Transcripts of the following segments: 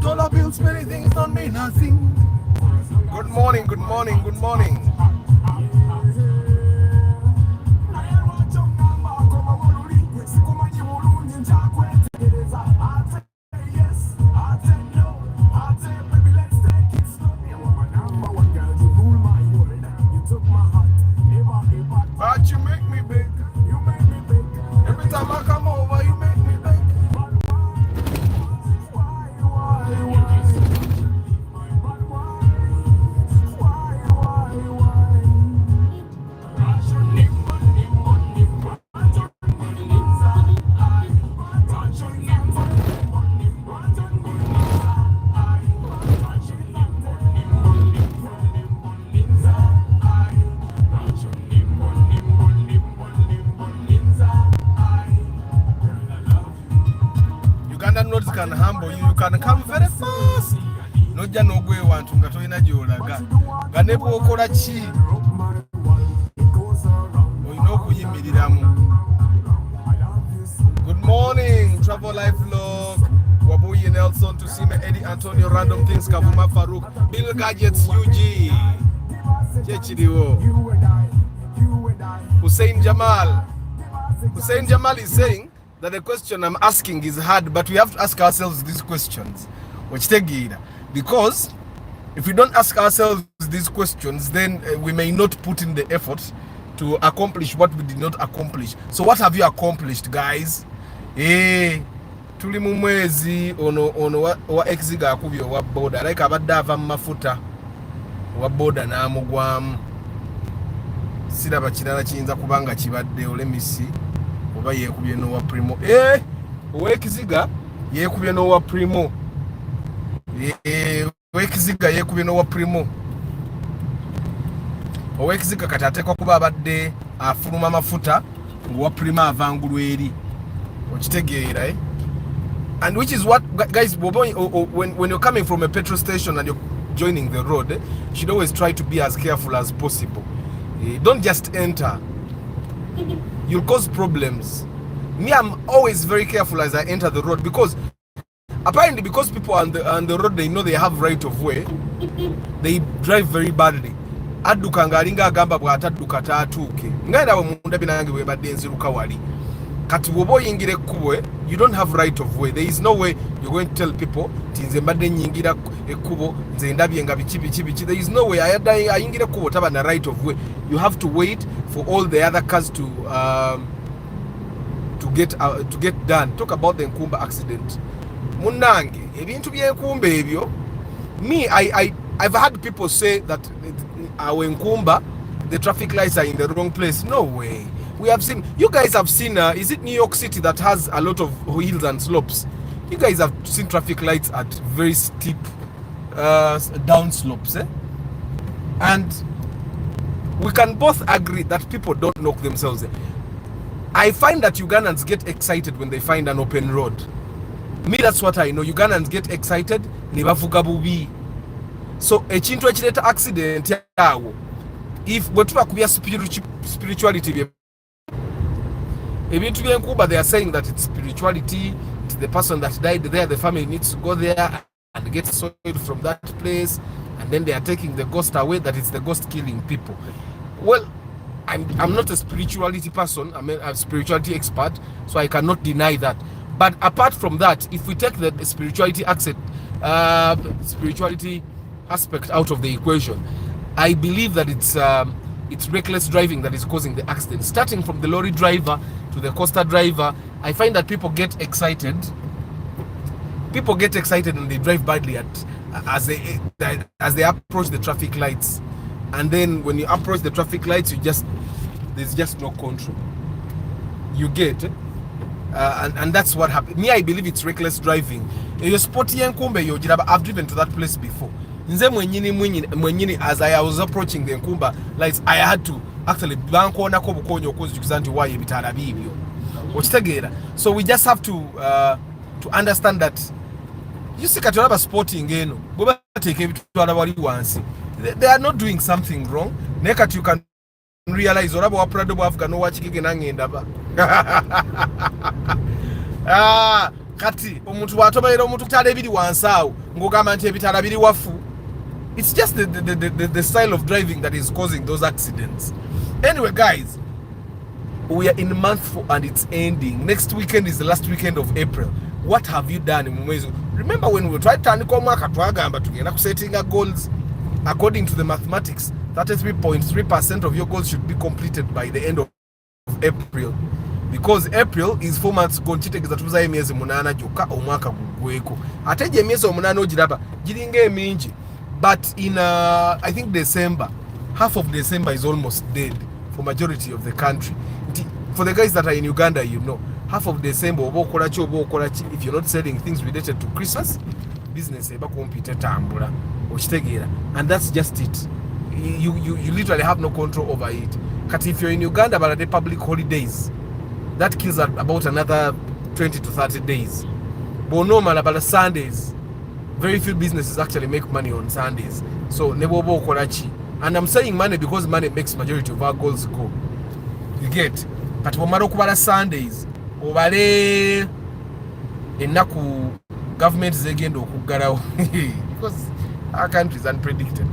Dollar bills, many things don't mean nothing. Good morning, good morning, good morning. But you make me big. Every time I come over, you make me big. Ugandan roads can humble you. You can come very fast. No jano gwe wantu nga toyina gyolaga. Nga ne bw'okola ki olina okuyimiriramu. Good morning, Travel Life Vlog. Wabuye Nelson, Tusime, Eddie Antonio, Random Things, Kavuma Farouk, Bill Gadgets, UG, Chechiriwo, Hussein Jamal. Hussein Jamal is saying that the question I'm asking is hard, but we have to ask ourselves these questions. Because if we don't ask ourselves these questions, then we may not put in the effort to accomplish what we did not accomplish. So what have you accomplished, guys? Tuli mu mwezi ono wa exiga akubyo wa boda like abadde ava mu mafuta wa boda n'amugwamu. Siraba kirala kiyinza kubanga kibadde olemisi oba yeekubye n'owa primo. Owekiziga yeekubye n'owa primo. Owekiziga yeekubye n'owa primo. Owekiziga kati ateekwa kuba abadde afuluma mafuta ng'owa primo avangulu eri. Okitegeera And which is what, guys, when you're coming from a petrol station and you're joining the road, you should always try to be as careful as possible. Don't just enter. You'll cause problems. Me, I'm always very careful as I enter the road because apparently because people on the road, they know they have right of way, they drive very badly. Adduka ngalinga agamba bw'atadduka taatuuke. Ngaera munda binange bwe badde nziruka wali. Kati wobo yingire kubwe, you don't have right of way. There is no way you're going to tell people tinze mbadde nyingira ekubo nze ndabye nga bichi. There is no way ayingire kubo taba na right of way. You have to wait for all the other cars to get done. Talk about the Nkumba accident. Munange ebintu bye Nkumba ebyo. Me, I've had people say that our Nkumba, the traffic lights are in the wrong place. No way. We have seen, you guys have seen, is it New York City that has a lot of hills and slopes? You guys have seen traffic lights at very steep down slopes. And we can both agree that people don't knock themselves. I find that Ugandans get excited when they find an open road. Me, that's what I know. Ugandans get excited. So, echintu echileta accident yawo. If wetuba kubya spirituality, ebintu bye Nkumba, they are saying that it's spirituality, it's the person that died there, the family needs to go there and get soil from that place, and then they are taking the ghost away, that it's the ghost killing people. Well, I'm not a spirituality person, I'm a spirituality expert, so I cannot deny that. But apart from that, if we take the spirituality aspect out of the equation, I believe that it's reckless driving that is causing the accident. Starting from the lorry driver to the coaster driver, I find that people get excited. People get excited and they drive badly as they approach the traffic lights. And then when you approach the traffic lights, there's just no control. You get, and that's what happened. Me, I believe it's reckless driving. I've driven to that place before. nze mwenyini as I was approaching the Nkumba lights, I had to actually banko nako bukonyo okuzikiza nti waye bitala bibyo okitegeera. So we just have to understand that you see kati olaba sporting eno bwe bateeka ebitwala wali wansi, they are not doing something wrong. Naye kati you can realize olaba wa Prado bwavuga n'owakigege nangenda ba kati omuntu bwatobalera omuntu kutala ebiri wansi awo ng'ogamba nti ebitala biri wafu. It's just the style of driving that is causing those accidents. Anyway, guys, we are in month 4 and it's ending. Next weekend is the last weekend of April. What have you done in mwezi? Remember when we tried to setting our goals according to the mathematics, 33.3% of your goals should be completed by the end of April. Because April is 4 months ago, nchitegeza tuza emyezi munana joka omwaka gugweko. Ateje emyezi omunana ogiraba giringa emingi. But in I think December, half of December is almost dead for majority of the country. For the guys that are in Uganda, you know, half of December, if you're not selling things related to Christmas, business and that's just it. You literally have no control over it. But if you're in Uganda, but the public holidays, that kills about another 20 to 30 days. But normal about Sundays, very few businesses actually make money on Sundays. So nebobo korachi. And I'm saying money because money makes majority of our goals go. You get? But wamaro kubala Sundays, obale enaku government zegendo okugalawo because our country is unpredictable.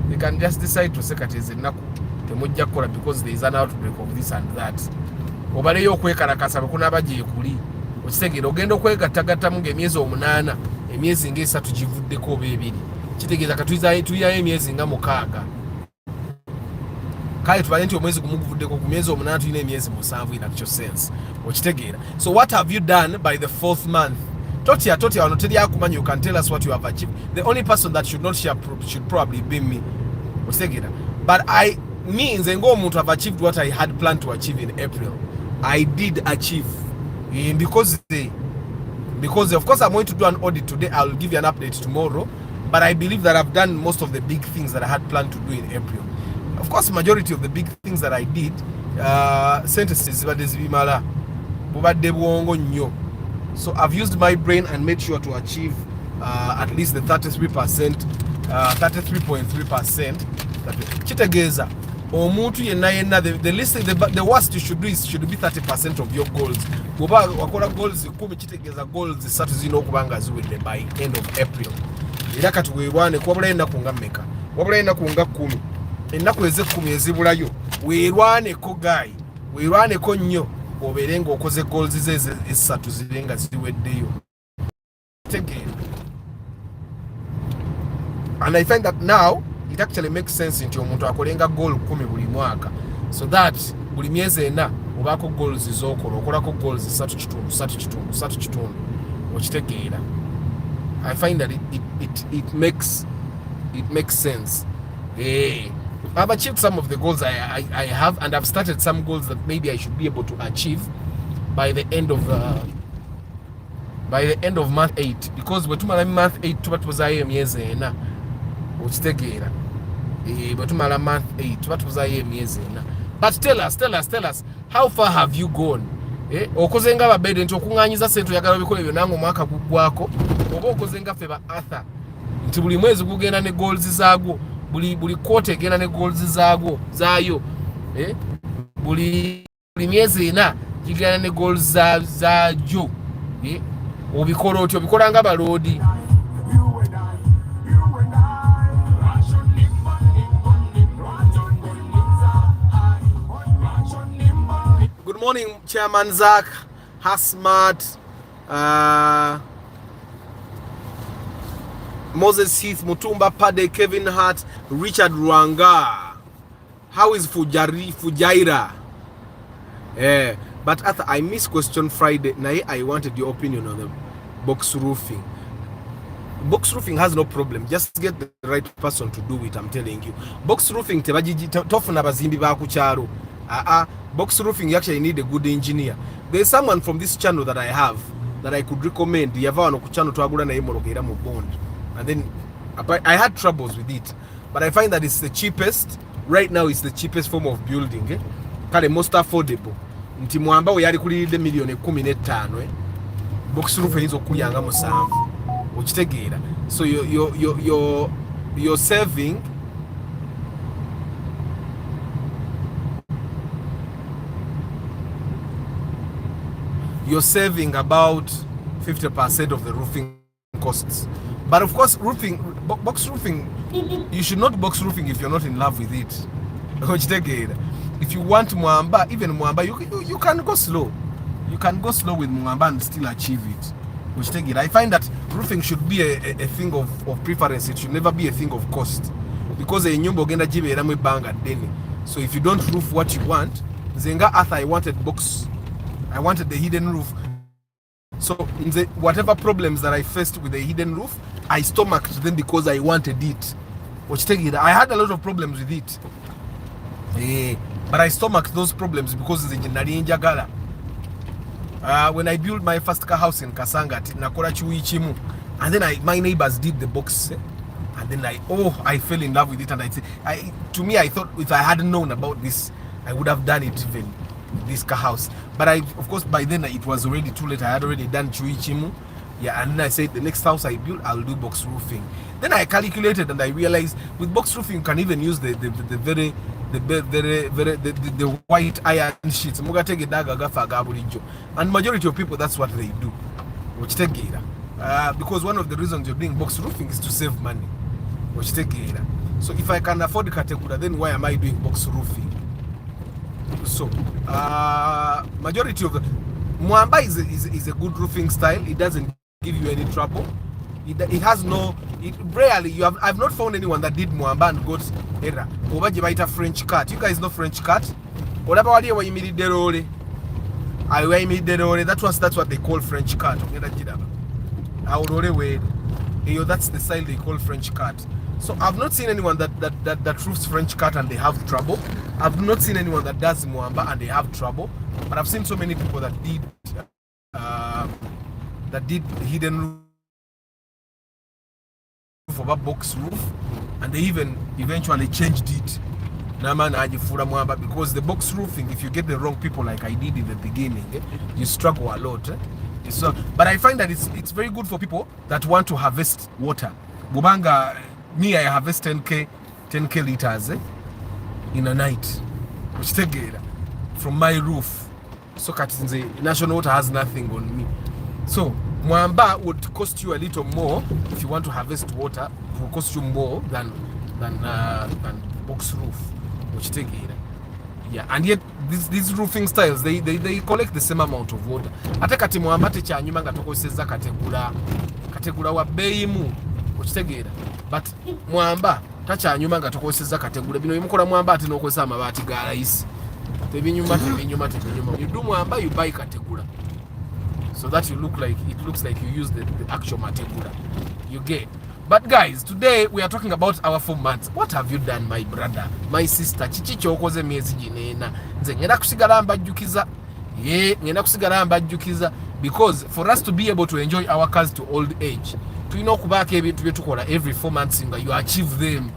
They can just decide to say kati enaku temujja kola because there is an outbreak of this and that. Obale yo kwekalakasa bakuna abaje kuli. Okitegera ogenda okwegattagatta mu emyezi omunana, emyezi ng'esatu givuddeko oba ebiri. Kitegeeza katuya emyezi nga mukaaga. Kale tubale nti omwezi gumu guvuddeko ku myezi omunana tulina emyezi musanvu in actual sense. Okitegeera. So what have you done by the 4th month? Totia wano teri akumanya, you can tell us what you have achieved. The only person that should not share should probably be me. Okitegeera. But me nze ng'omuntu have achieved what I had planned to achieve in April. I did achieve. Because of course I'm going to do an audit today. I'll give you an update tomorrow, but I believe that I've done most of the big things that I had planned to do in April. Of course, majority of the big things that I did, sentences, so I've used my brain and made sure to achieve at least the 33%, 33.3%. Chitegeza. Omuntu yenna the least the worst you should do is should be 30% of your goals. Goba wakola goals 10 kitegeza goals 3 zino okubanga ziwedde by end of April. Era kati weerwane kwabula ennaku nga mmeka. Wabula ennaku nga 10. Ennaku eze 10 ezibulayo. Weerwane ko guy. Weerwane ko nnyo oberenga okoze goals ze 3 zirenga ziweddeyo. And I find that now it actually makes sense nti omuntu akolenga goal 10 buli mwaka, so that buli myezi ena obako goals z'okola okolako goals 3 kitundu okitegeera. I find that it makes sense. I've achieved some of the goals I have, and I've started some goals that maybe I should be able to achieve by the end of month 8, because we're tumala month 8 tuba tuzayo emyezi ena okitegeera. Batumala month 8 tuba tuzayo emyezi ena. But tell us how far have you gone? Okozenga ababede nti okunganyiza sente yagala bikole byo nango mwaka gugwako, oba okozenga fe ba Arthur nti buli mwezi kugenda ne goals zaago, buli quarter egenda ne goals zaayo, buli myezi ena kigenda ne goals zaajo. Obikola otyo, obikola nga balodi. Good morning, Chairman Zach, Hasmat, Moses Heath, Mutumba Pade, Kevin Hart, Richard Ruanga. How is Fujaira? But Arthur, I missed question Friday. Now I wanted your opinion on the box roofing. Box roofing has no problem. Just get the right person to do it, I'm telling you. Box roofing tofuna bazimbi ba kucharo. Box roofing, you actually need a good engineer. There's someone from this channel that I have that I could recommend. Yavano kuchano twagula na imorogera mu bond. And then But I had troubles with it, but I find that it's the cheapest right now. It's the cheapest form of building, kale most affordable. Nti mwamba we yali kuliride milioni 15 box roof eyinza okulyanga 7 okitegeera. So you're saving about 50% of the roofing costs. But of course, box roofing, you should not box roofing if you're not in love with it. If you want mwamba, even mwamba, you can go slow. You can go slow with mwamba and still achieve it. I find that roofing should be a thing of preference. It should never be a thing of cost. Because a nyumba ogenda jibera mwe banga deni. So if you don't roof what you want, zenga after I wanted the hidden roof. So whatever problems that I faced with the hidden roof, I stomached them because I wanted it. I had a lot of problems with it. But I stomached those problems because the njagala. When I built my first car house in Kasanga, nakora chimu, and then my neighbors did the box, and then I fell in love with it, and I thought if I hadn't known about this, I would have done it even with this car house. But of course by then it was already too late. I had already done chimu, and then I said the next house I build, I'll do box roofing. Then I calculated and I realized with box roofing you can even use the white iron sheets. And majority of people, that's what they do. Because one of the reasons you're doing box roofing is to save money. So if I can afford kategura, then why am I doing box roofing? So majority of the mwamba is a good roofing style. It doesn't give you any trouble. It has no. Rarely I've not found anyone that did mwamba and got error. Obaje baita French cut. You guys know French cut? Olaba wali wa imidde role. Ayo imidde role. That's what they call French cut. Ngenda jidaba. Aurore we. That's the style they call French cut. So I've not seen anyone that roofs French cut and they have trouble. I've not seen anyone that does mwamba and they have trouble. But I've seen so many people that did hidden roof of a box roof, and they even eventually changed it. Because the box roofing, if you get the wrong people like I did in the beginning, you struggle a lot. So, but I find that it's very good for people that want to harvest water. Bubanga, me, I harvest 10k liters in a night, which take from my roof. So Katinze, national water has nothing on me. So mwamba would cost you a little more if you want to harvest water. It will cost you more than box roof, which take it. Yeah, and yet these roofing styles they collect the same amount of water. Ate kati mwamba tekyanyuma nga tokoseza kategula wa beyimu, which take it. But mwamba takyanyuma nga tokoseza kategula. Bino bimukola mwamba ate nokozesa amabaati ga layisi. Tebinyuma. You do mwamba, you buy kategula. So that it looks like you use the actual material. You get. But guys, today we are talking about our 4 months. What have you done, my brother, my sister? Chichicho okoze miezi jinena. Nze ngenda kusigala mbajjukiza. Ngenda kusigala mbajjukiza, because for us to be able to enjoy our cars to old age, tulina okubaako ebintu bye tukola every 4 months nga you achieve them.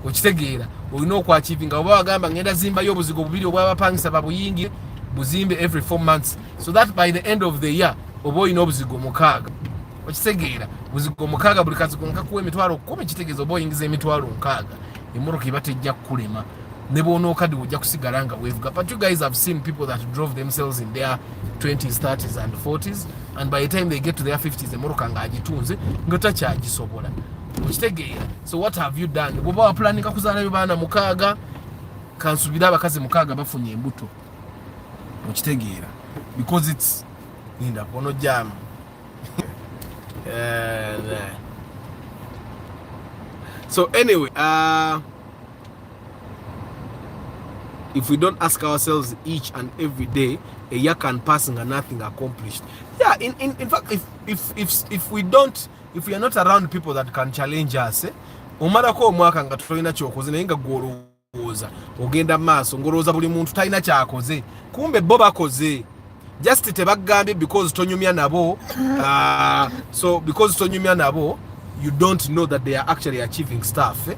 Okitegeera, olina okwachivinga. Oba wagamba ngenda zimbayo obuzigo bubiri obwabapangisa babuyingi, buzimbe every 4 months, so that by the end of the year oba olina obuzigo 6. Okitegeera, buzigo 6 buli kazigo nkakuwa emitwalo 10, kitegeeza oba oyingiza emitwalo 6, emmotoka eba tejja kukulema, ne bw'ona okadde ojja kusigala nga weevuga. But you guys have seen people that drove themselves in their 20s, 30s and 40s, and by the time they get to their 50s emmotoka ng'agitunze nga takyagisobola. Okitegeera. So what have you done? Bw'oba waplaninga kuzaalayo baana 6, kansubira abakazi 6 bafunye embuto. Okitegeera, because it's ninda pono jam. So anyway, if we don't ask ourselves each and every day, a year can pass and nothing accomplished. Yeah, in fact, if we are not around people that can challenge us, omara ko omwaka nga tulina kyokoze naye nga gwolowooza ogenda maaso ngolowooza buli muntu talina kyakoze, kumbe bo bakoze, just tebagambye because tonyumya nabo. So because tonyumya nabo, you don't know that they are actually achieving stuff.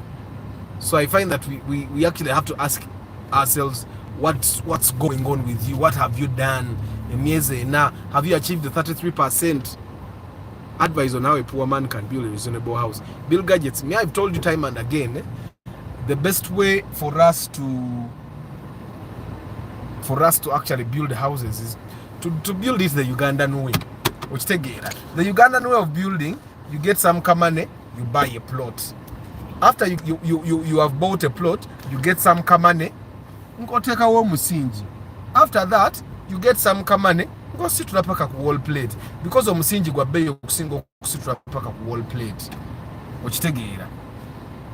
So I find that we actually have to ask ourselves, what's going on with you? What have you done? Now, have you achieved the 33% advice on how a poor man can build a reasonable house? Build gadgets. Me, I've told you time and again, the best way for us to actually build houses is to build it the Ugandan way. Which take it. The Ugandan way of building, you get some money, you buy a plot. After you have bought a plot, you get some money, go take a home musinji. After that, you get some money, go sit to paka ku wall plate. Because of musinji gwa bei okusinga sit to paka ku wall plate. Which take it.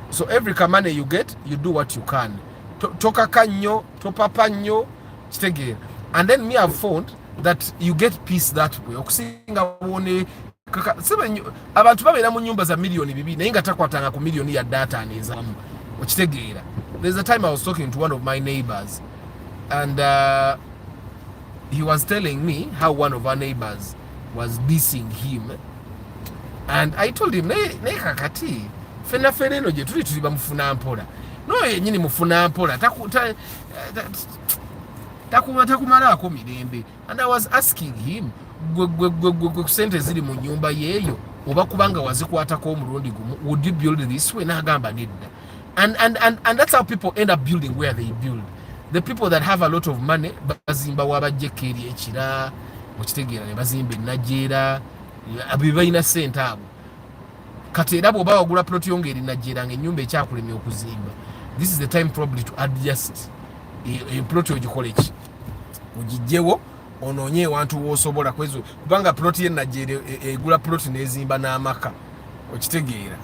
So every money you get, you do what you can. Toka kanyo, topa panyo, take it. And then me have found that you get peace that way. Okusinga wone abantu babeera mu nyumba za millioni bibi naye nga takwatanga ku millioni ya data anezamu okitegeera. There's a time I was talking to one of my neighbors and he was telling me how one of our neighbors was dissing him, and I told him naye kakati fena eno gye tuli bamufuna mpola no yenyini mufuna mpola takumalaako mirembe. And I was asking him, gwe sente ziri mu nyumba yeeyo oba kubanga wazikwatako omulundi gumu, would you build this way? N'agamba nedda. And that's how people end up building where they build. The people that have a lot of money bazimba wabajjeko eri ekira okitegeera ne bazimba ennajeera abibalina sente abo kati era bw'oba wagula plot yonga eri najjeera ng'ennyumba ekyakulemya okuzimba, this is the time probably to adjust plot ogikole ki ogijjewo ononye wantu wosobola kwezo kubanga plot ye najjeera egula plot nezimba n'amaka okitegeera.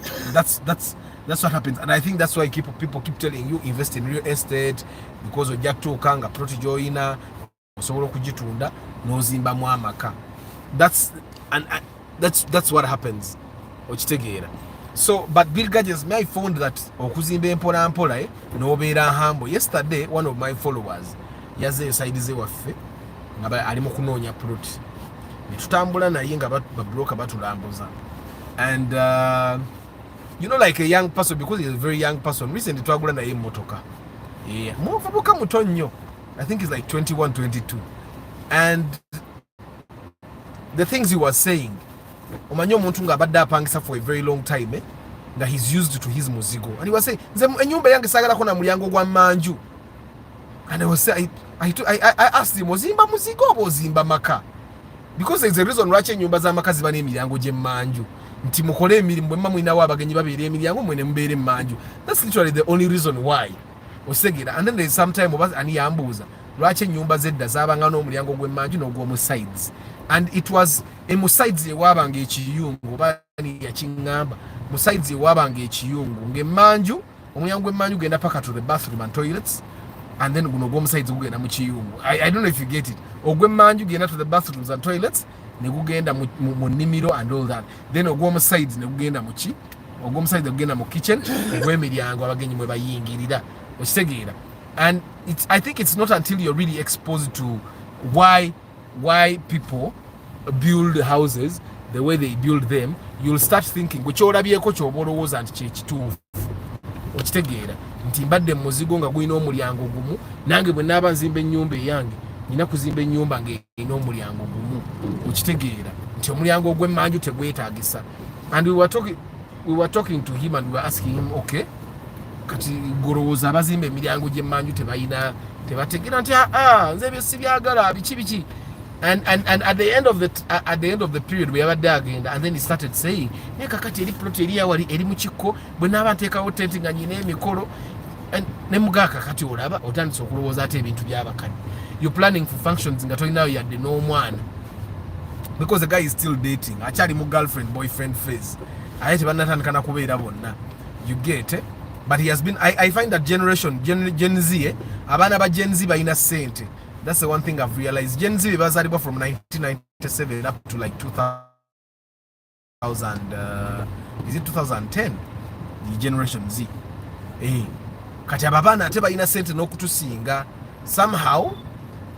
That's what happens, and I think that's why people keep telling you invest in real estate, because ojja kutuuka nga plot joyina osobola okugitunda n'ozimbamu amaka. That's what happens okitegeera. So but Bill Gadgets, I found that okuzimba empola mpola n'obeera humble. Yesterday one of my followers yazze eside ze waffe nga ali mu kunoonya plot, ne tutambula naye nga babroka batulambuza, and you know, like a young person, because he's a very young person, recently twagula naye motoka muvubuka muto nnyo, I think he's like 21, 22, and the things he was saying, omanyi omuntu nga abadde apangisa for a very long time nga he's used to his muzigo, and he was saying nze enyumba yange sagalako na mulyango gwa manju, and I was saying I asked him, ozimba muzigo oba ozimba maka? Because there's a reason lwaki enyumba z'amaka ziba n'emiryango gy'emmanju, nti mukole emirimu bwe mma mwinawo abagenyi babeera emiryango mwene mubeere emmanju. That's literally the only reason why osegera. And then there's some time oba ani yambuuza lwaki ennyumba z'edda zaabanga n'omulyango gw'emmanju n'ogw'omu sides, and it was mu sides ewaabanga ekiyungu, oba ani yakiŋŋamba, mu sides ewaabanga ekiyungu ng'emmanju omulyango gw'emmanju genda paka to the bathroom and toilets, and then guno ogw'omu sides gugenda mu kiyungu. I don't know if you get it. Ogw'emmanju genda to the bathrooms and toilets ne gugenda mu nnimiro and all that, then ogw'omu sides ne gugenda mu ki, ogw'omu sides ne gugenda mu kitchen ogw'emiryango abagenyi mwe bayingirira okitegeera. And I think it's not until you're really exposed to why people build houses the way they build them, you'll start thinking gwe kyolabyeko kyoba olowooza nti kyekituufu okitegeera, nti mbadde muzigo nga gulina omulyango gumu, nange bwe naaba nzimba ennyumba eyange nina kuzimba ennyumba ng'erina omulyango gumu okitegeera, nti omulyango ogw'emmanju tegwetaagisa. And we were talking to him and we were asking him, okay, kati golowooza abazimba emiryango gy'emmanju tebategeera nti nze ebyo sibyagala biki. And at the end of the period we yabadde agenda, and then he started saying naye kakati eri plot eri awali eri mu kikko bwe naaba nteekawo tenti nga nyina emikolo, ne mugaaka kati olaba otandise okulowooza ate ebintu by'abakadde. You're planning for functions nga tolinayo yadde n'omwana, because the guy is still dating, akyali mu girlfriend boyfriend phase, aye tebannatandika na kubeera bonna, you get it? But he has been, I find that Gen Z, abaana ba Gen Z balina sente. That's the one thing I've realized. Gen Z bazalibwa from 1997 up to like 2000, is it 2010? The Generation Z. Kati abaana ate balina sente n'okutusinga. Somehow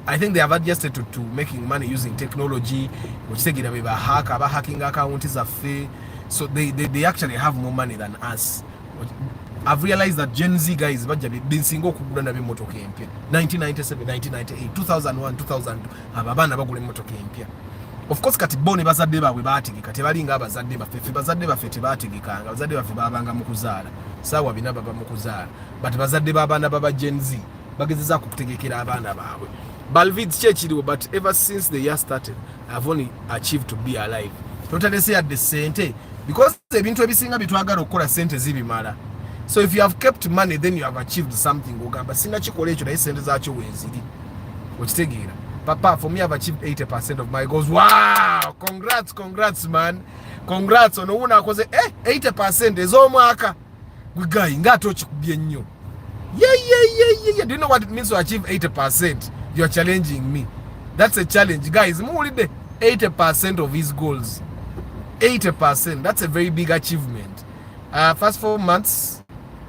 I think they have adjusted to making money using technology, which they give a hack, about hacking account is a fee. So they actually have more money than us. I've realized that Gen Z guys been single kugula na bimotoka empya 1997 1998 2001 2002 abana bagula emotoka empya. Of course kati bone bazadde baabwe baategeka tebalinga abazadde baffe tebaategekanga abazadde baffe babanga mu kuzaala sawa bina baba mu kuzaala but bazadde b'abaana baba Gen Z bagezeza kutegekera abaana baabwe. Balvids kyekiriwo, but ever since the year started I've only achieved to be alive. Totalese at the sente because ebintu ebisinga bitwagala okukola sente zibimala. So if you have kept money, then you have achieved something. Ogamba singa chikola ekyo naye sente zaakyo wenziri okitegeera. Papa, for me I've achieved 80% of my goals. Wow, congrats man, congrats ono una akoze 80% ez'omwaka gwe guy ngate okikubye nnyo. Yeah. Do you know what it means to achieve 80%? You are challenging me. That's a challenge, guys. Muwulidde 80% of his goals. 80%. That's a very big achievement. First 4 months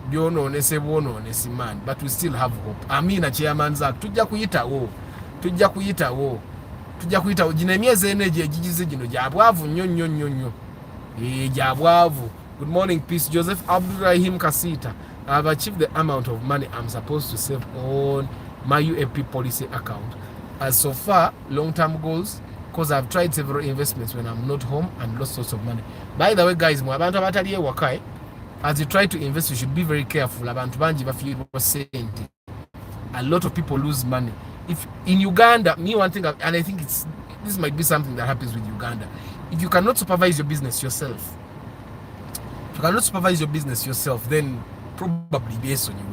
byononese bwononesi man, but we still have hope. Amina chairman zak tujja kuyitawo gino emyezi energy egigize gino gyabwavu nnyo gyabwavu. Good morning peace. Joseph Abdurrahim Kasita. I've achieved the amount of money I'm supposed to save on my UAP policy account. As so far, long-term goals, because I've tried several investments when I'm not home and lost sorts of money. By the way, guys, abantu abataliye wakai, as you try to invest, you should be very careful. Abantu banji bafiirwa sente. A lot of people lose money. If in Uganda, me one thing, and I think this might be something that happens with Uganda. If you cannot supervise your business yourself, then probably based on you.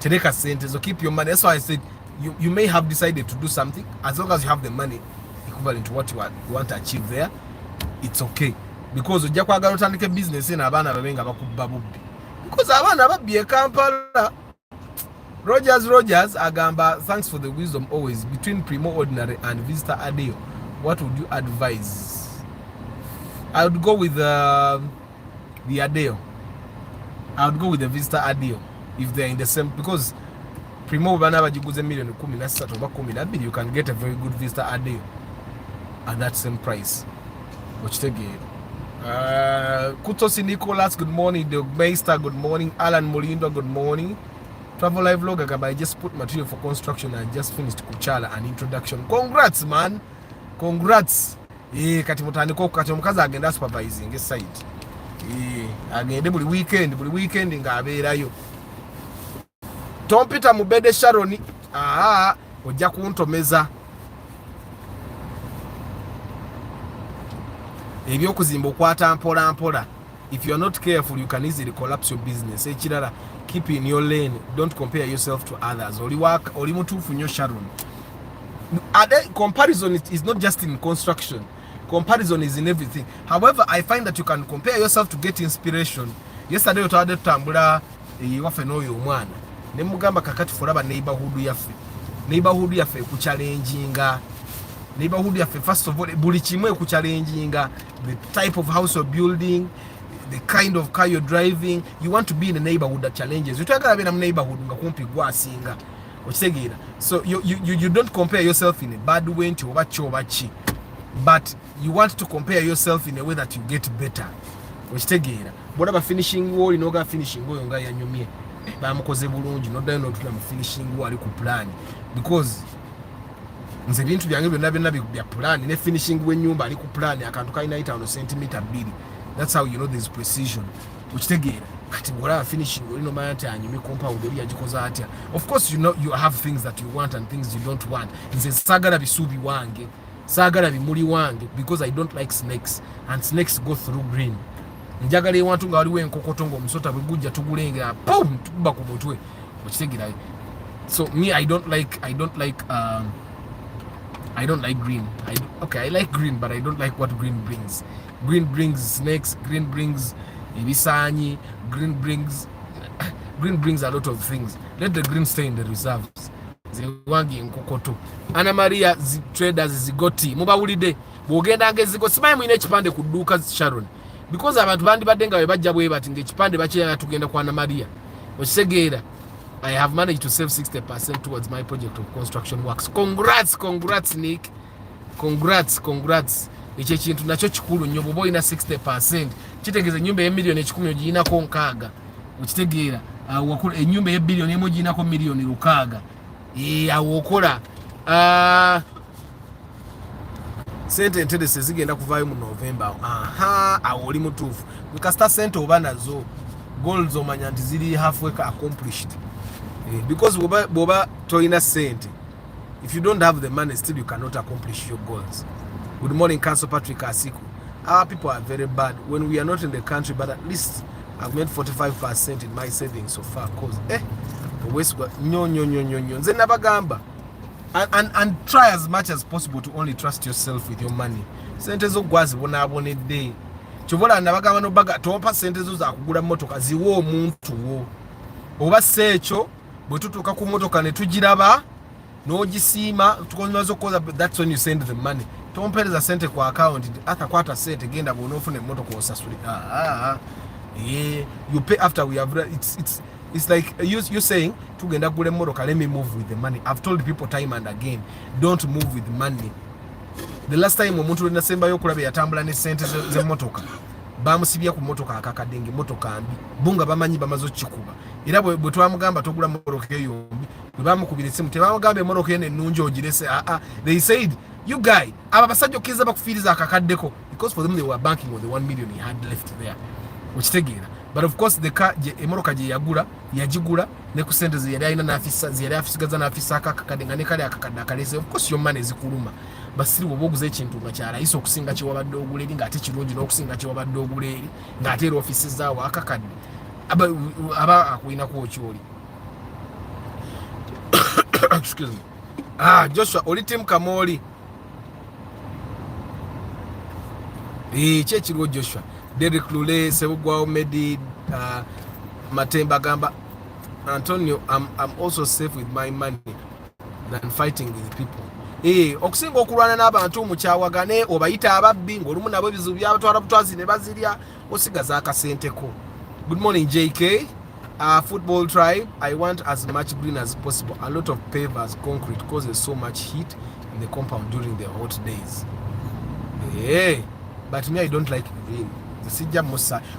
Tereka sente, so keep your money. That's why I said you may have decided to do something. As long as you have the money equivalent to what you want to achieve there, it's okay. Because ojja kwagala otandike business ena abaana babenga bakubba bubbi. Because abaana babbi e Kampala. Rogers agamba, thanks for the wisdom always. Between Primo Ordinary and Visitor Adeo, what would you advise? I would go with the Adeo. I would go with the Visitor Adeo if they're in the same, because Primo bana bagiguze million 13 oba 12, you can get a very good Visitor Adeo at that same price. Ochitegeera. Kutosi Nicholas, good morning. The Meister, good morning. Alan Molindo, good morning. Travel Live Log, I just put material for construction and just finished Kuchala and introduction. Congrats, man. Congrats. Kati mutandiko kati omukazi agenda supervising site. Agende buli weekend nga abeerayo. Tom Peter Mubede Sharon, ojja kuntomeza. Ebyokuzimba okwata mpola. If you are not careful, you can easily collapse your business. Ekirala, keep in your lane. Don't compare yourself to others. Oli mutuufu nnyo Sharon. Comparison is not just in construction. Comparison is in everything. However, I find that you can compare yourself to get inspiration. Yesterday otwadde tutambula waffe n'oyo omwana. Ne mugamba kakati fulaba neighborhood yaffe kuchallenginga. Neighborhood yaffe first of all buli kimwe kuchallenginga. The type of house you're building, the kind of car you're driving. You want to be in a neighborhood that challenges. You twagala beera mu neighborhood nga kumpi gwasinga. Okitegeera. So you don't compare yourself in a bad way nti oba ki. But you want to compare yourself in a way that you get better. Okitegeera. Bw'olaba finishing wall inoga finishing oyo nga yanyumye. Bamukoze bulungi noddayo n'otula mu finishing wall ali ku plan. Because nze bintu byange byonna bya plan ne finishing w'ennyumba ali ku plan akantu kalina 5 centimeter 2. That's how you know there's precision. Okitegeera. Kati bw'olaba finishing olino manya nti anyumye compound oli yagikoza atya. Of course you know you have things that you want and things you don't want. Nze saagala bisuubi wange. Saagala bimuli wange because I don't like snakes and snakes go through green. Njagala ewantu nga waliwo enkokoto ng'omusota bwe gujja tugulengera pum tukuba ku mutwe. Okitegeera. So me I don't like green. I like green, but I don't like what green brings. Green brings snakes, green brings ibisanyi, green brings a lot of things. Let the green stay in the reserves. Ziwangi nkokoto. Ana Maria traders zigoti. Mubawulide. Bwogenda ngeziko simanyi mwine ekipande ku dduuka Sharon. Because abantu bandi badenga we bajja bwe bati ng'ekipande bakyeya tugenda kwa Ana Maria. Okitegeera. I have managed to save 60% towards my project of construction works. Congrats Nick. Congrats. ekyo kintu nakyo kikulu nnyo bw'oba olina 60% kitegeeza ennyumba y'emiliyoni 10 ogirinako 6 okitegeera ennyumba y'ebbiliyoni emu ogirinako miliyoni 6 awo okola sente enterese zigenda kuvaayo mu November. Awo oli mutuufu kasita sente oba nazo goals omanya nti ziri halfway accomplished because bw'oba tolina sente, if you don't have the money still you cannot accomplish your goals. Good morning, Council Patrick Asiku. Our people are very bad when we are not in the country, but at least I've made 45% in my savings so far. Cause nze nabagamba and try as much as possible to only trust yourself with your money. Sente zo gwazi bonabonedde kyobola nabagamba no baga topa sente zo za kugula motoka ziwo omuntu wo oba sekyo bwe tutuuka ku motoka ne tugiraba n'ogisiima tukonyazo koza. That's when you send the money. Tompereza sente kwa account atakwata sente genda bw'onoofuna emmotoka osasuli. You pay after we have it's like you saying tugenda kugula emmotoka, let me move with the money. I've told people time and again, don't move with money. The last time omuntu nasemba yokulaba yatambula ne sente z'emmotoka bamusibya ku mmotoka akakadenge mmotoka mbi bunga bamanyi bamazo kikuba era bwe twamugamba togula mmotoka eyombi bwe bamukubira essimu tebamugamba emmotoka ene ennungi ogirese. They said you guy aba basajja okkiza bakufiriza akakaddeko because for them they were banking on the 1 million he had left there okitegeera. But of course the car emmotoka gye yagigula ne ku sente ze yali alina n'afisigaza n'afisa akakadde ne kale akakadde akalese. Of course your money zikuluma basiri bwoba oguza ekintu nga kyalayiso okusinga kyewabadde ogula eri ng'ate kirungi n'okusinga kyewabadde ogula eri ng'ate era ofisi zaawo akakadde aba akuyinako okyoli. Excuse me. Joshua oli Tim Kamoli kyekiriwo Joshua. Derek Lule Sebugwao Medi Matemba Gamba Antonio, I'm also safe with my money than fighting with people. Okusinga okulwana n'abantu mu kyawagane obayita ababbi ng'olumu nabo ebizibu byabatwala butwazi ne bazirya osigaza akasenteko. Good morning JK. Football tribe, I want as much green as possible. A lot of pavers, concrete causes so much heat in the compound during the hot days. But me I don't like green.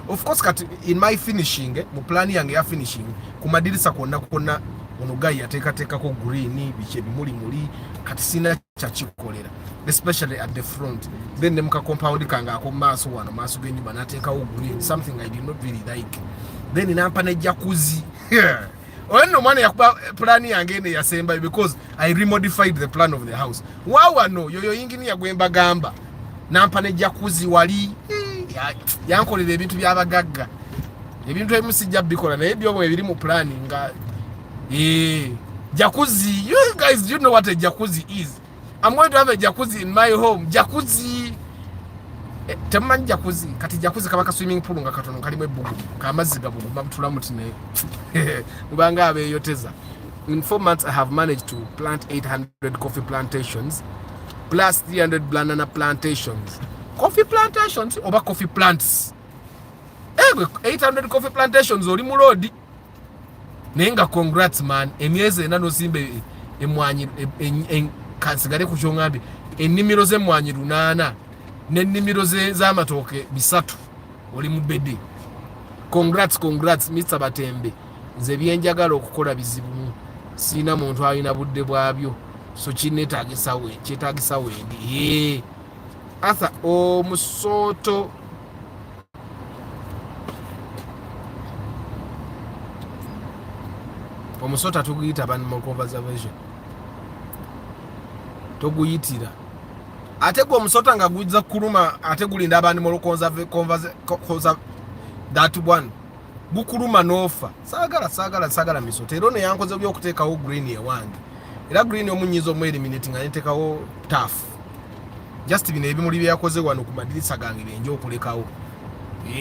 Of course in my finishing mu plan yange ya finishing kumadirisa konna ono guy yateeka ko green biche bimuli kati sina kyakikolera especially at the front. Then ne muka compound kanga ako maaso wano maaso genyumba nateeka wo green, something I did not really like. Then nampa ne jacuzzi ono mwana yakuba plan yange ne yasemba because I remodified the plan of the house. Wow no yoyo yingini yagwemba gamba nampa ne jacuzzi wali yankolera ebintu byabagagga ebintu emusijja bikola naye byobo ebiri mu plan nga jacuzzi. You guys, do you know what a jacuzzi is? I'm going to have a jacuzzi in my home. Jacuzzi temanyi jacuzzi kati jacuzzi kabaka swimming pool nga katono kalimu ebbugu kamazzi gabugu babutula mutine mubanga abeyoteza. In 4 months I have managed to plant 800 coffee plantations plus 300 banana plantations. Coffee plantations oba coffee plants 800 coffee plantations oli mu road nenga. Congrats man. Emyezi ena nosimbe emwanyi kasigale ku kyongambi ennimiro z'emwanyi 8 n'ennimiro z'amatooke 3 oli mu bedi. Congrats Mr. Batembe. Nze byenjagala okukola bizibu sina muntu alina budde bwabyo so kyetaagisa wendi. Asa omusoto omusota tuguyita animal conservation tuguyitira ate gwe omusota nga gujja kuluma ate gulinda animal conservation that one gukuluma nofa sagala misota era ne yankoze byokuteekawo green ewange era green omunyizo mu eliminating nga neteekawo tough just bino ebimuli byakoze wano ku madirisa gange benje okulekawo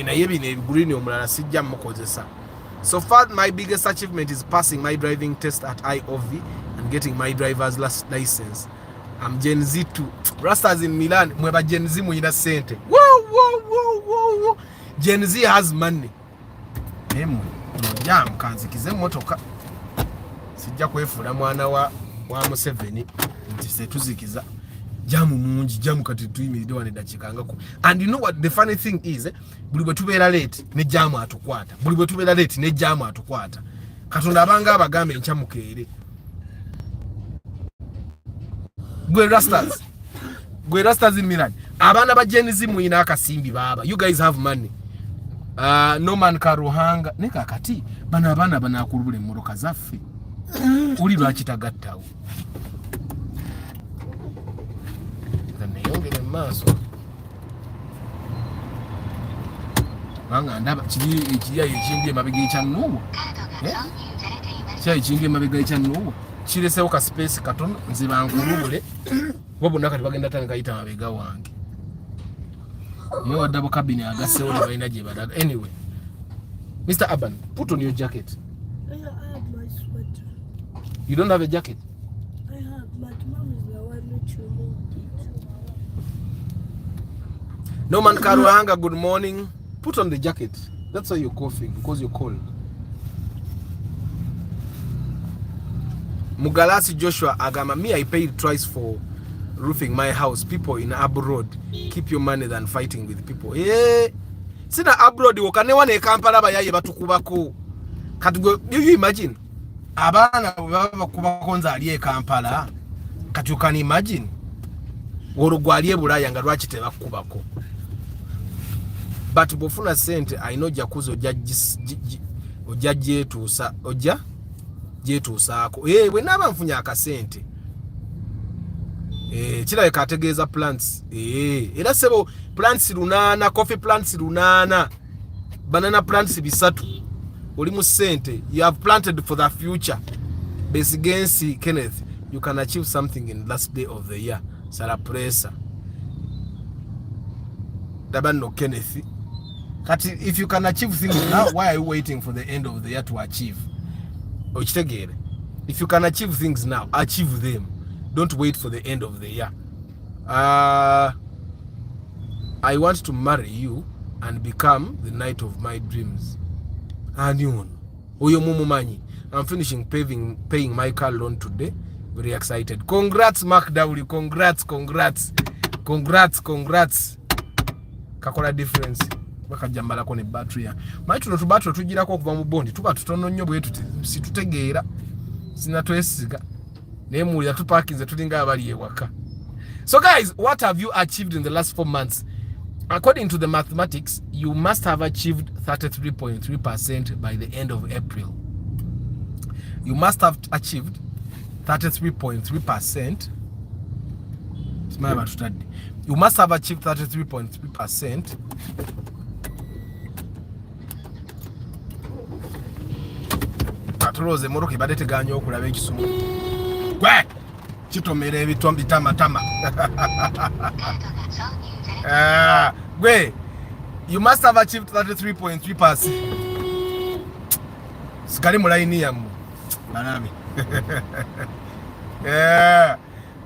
naye bino green omulala sijja mukozesa. So far my biggest achievement is passing my driving test at IOV and getting my driver's license. I'm Gen Z too. Rastas in Milan mweba Gen Z muyina sente. Whoa. Gen Z has money. Ya mkanzikize motoka sijja kwefula mwana wa Museveni nti setuzikiza jamu mungi jamu kati tuyimiridde wane dakika ngako. And you know what the funny thing is, buli bwe tubeera late ne jamu atukwata, buli bwe tubeera late ne jamu atukwata. Katonda abanga abagambe enkya mukeere. Gwe rastas in Milan, abana ba Gen-Z muyina akasimbi baba, you guys have money. No man karuhanga ne kakati bana abana banakulubule mmoroka zaffe uli lwakitagattawo neyongere maaso banga ndaba kiri ekindi emabega ekyannuwa ekindi emabega ekyannuwa kiresewo ka space katono nze bankulubule bo bonna kati bagenda tani kayita mabega wange yo wadabo cabin agasewo ne balina gye balaga. Anyway, Mr. Aban, put on your jacket. I have my sweater. You don't have a jacket? I have, but mom is the one that you moved it. No man Karuhanga, good morning. Put on the jacket. That's why you're coughing, because you're cold. Mugalasi Joshua Agama, me I paid twice for roofing my house. People in abroad keep your money than fighting with people. Hey, sina abroad wakane wane Kampala bayaye batukubako. Katugo, you imagine abana bakubako nzaliye Kampala. Kati you can imagine worugwaliye Bulaya nga lwaki bakubako. But bofuna sente I know jakuzo ojja jetusa ojja jetusaako. Bwe naba nfunya akasente kirabe kategeeza plants era sebo plants lunana, coffee plants lunana, banana plants bisatu, oli mu sente. You have planted for the future. Besigensi Kenneth, you can achieve something in the last day of the year. Sara presa dabano Kenneth, kati if you can achieve things now, why are you waiting for the end of the year to achieve? Ochitegere, if you can achieve things now, achieve them. Don't wait for the end of the year. I want to marry you and become the knight of my dreams. Anyun. Oyo mumumanyi. I'm finishing paying my car loan today. Very excited. Congrats, Mark Dowley. Congrats. Kakola difference. Bakajambala ko ne battery ya. Mai tuno tubattery tujirako okuva mu bondi. Tuba tutono nnyo bwe tuti. Situtegeera. Sina twesiga. Nemuli atupakinze tulinga abali ewaka. So guys, what have you achieved in the last 4 months? According to the mathematics, you must have achieved 33.3% by the end of April. You must have achieved 33.3%. You must have achieved 33.3%. Atoloze moroke badete ganyo okulaba ekisumu. Gwe chitomere ebitombi tama gwe, you must have achieved 33.3%. Sikali mu line yamu banami.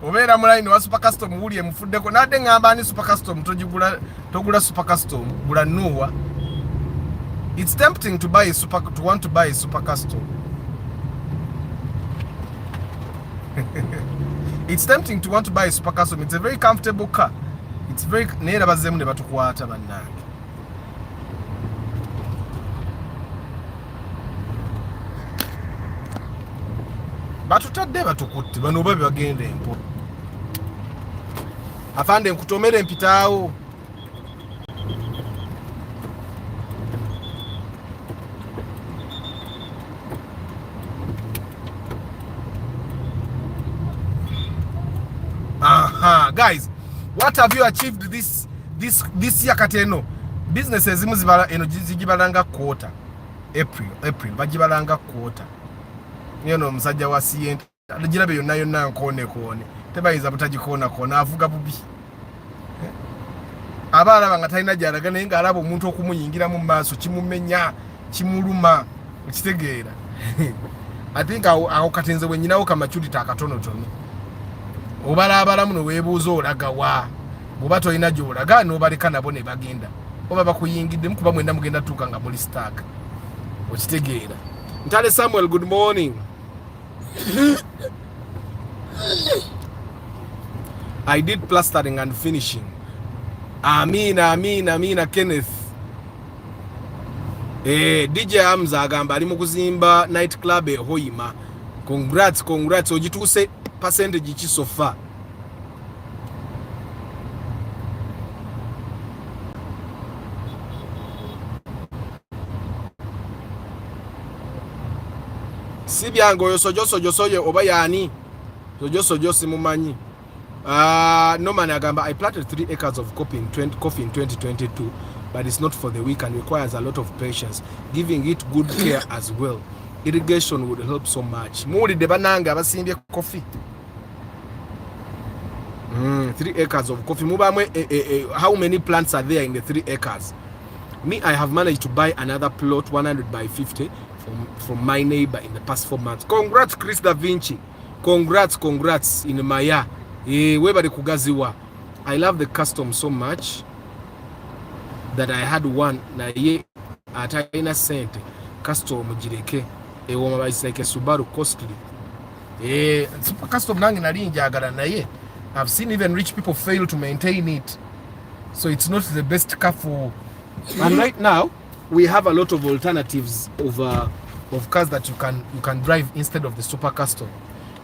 Obera mu line wa super custom wuli emufuddeko nade ngamba ani super custom togula super custom gula nuwa. It's tempting to want to buy a super custom. It's tempting to want to buy a super custom. It's a very comfortable car. It's very neera bazemu ne batukwata bannange. Batutadde batukutte bano babe bagenda empo. Afande nkutomere empitaawo. Guys, what have you achieved this year kateno? Businesses zimu zigibalanga quarter. April bagibalanga quarter. Nyono musajja wa CN ajirabe yonna nkone tebayiza butagikona kona avuga bubi. Abala banga talina jaraga naye nga alaba omuntu okumuyingira mu maaso kimumenya kimuluma okitegeera. I think awo katenze wenyinawo kamachudi takatonotono. Obala muno webuuza olaga wa bwoba tolina gy'olaga n'obaleka nabo ne bagenda oba bakuyingiddemu kuba mwenda mugenda tuuka nga muli stack okitegeera. Ntale Samuel, good morning. I did plastering and finishing. Amina Kenneth. DJ Hamza agamba ali mu kuzimba night club e Hoima. Congrats ogituuse percentage ki so far. Si byango yo sojo oba yani sojo simumanyi. No man agamba I planted 3 acres of coffee in 2022, but it's not for the weak and requires a lot of patience, giving it good care as well. Irrigation would help so much. Muri de bananga basimbye coffee. 3 acres of coffee. How many plants are there in the 3 acres? Me, I have managed to buy another plot 100 by 50 from my neighbor in the past 4 months. Congrats, Chris Da Vinci. Congrats in Maya. Webari kugaziwa. I love the custom so much that I had one na ye ataina sente custom jireke woma baiseke Subaru costly. Super custom nangi nalinjagala naye. I've seen even rich people fail to maintain it. So it's not the best car for. And right now we have a lot of alternatives of cars that you can drive instead of the super custom.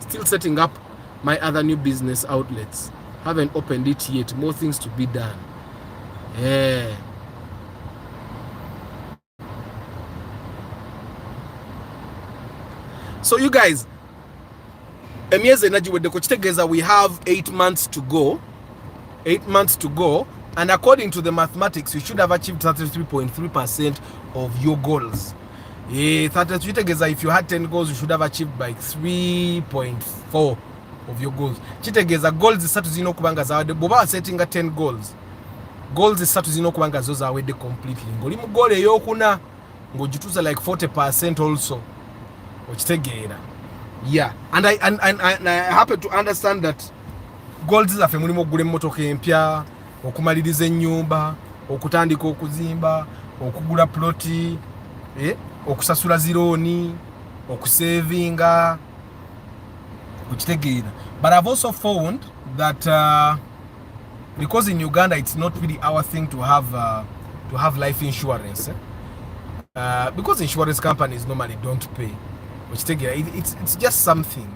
Still setting up my other new business outlets. Haven't opened it yet. More things to be done. So you guys, emyezi energy with the kuchitegeza, we have 8 months to go. 8 months to go, and according to the mathematics, you should have achieved 33.3% of your goals. 33 tegeza, if you had 10 goals, you should have achieved by 3.4 of your goals. Chitegeza goals isatu zino kubanga zawade. Boba setting 10 goals. Goals isatu zino kubanga zo zawede completely. Ngoli mu goal eyokuna ngojituza like 40% also. Ochitegera. Yeah, and I happen to understand that goals is afe mulimo gule motoka empya, okumaliriza ennyumba, okutandika okuzimba, okugula ploti, okusasula zironi, okusavinga, ochitegera. But I've also found that because in Uganda it's not really our thing to have life insurance, because insurance companies normally don't pay. It's just something.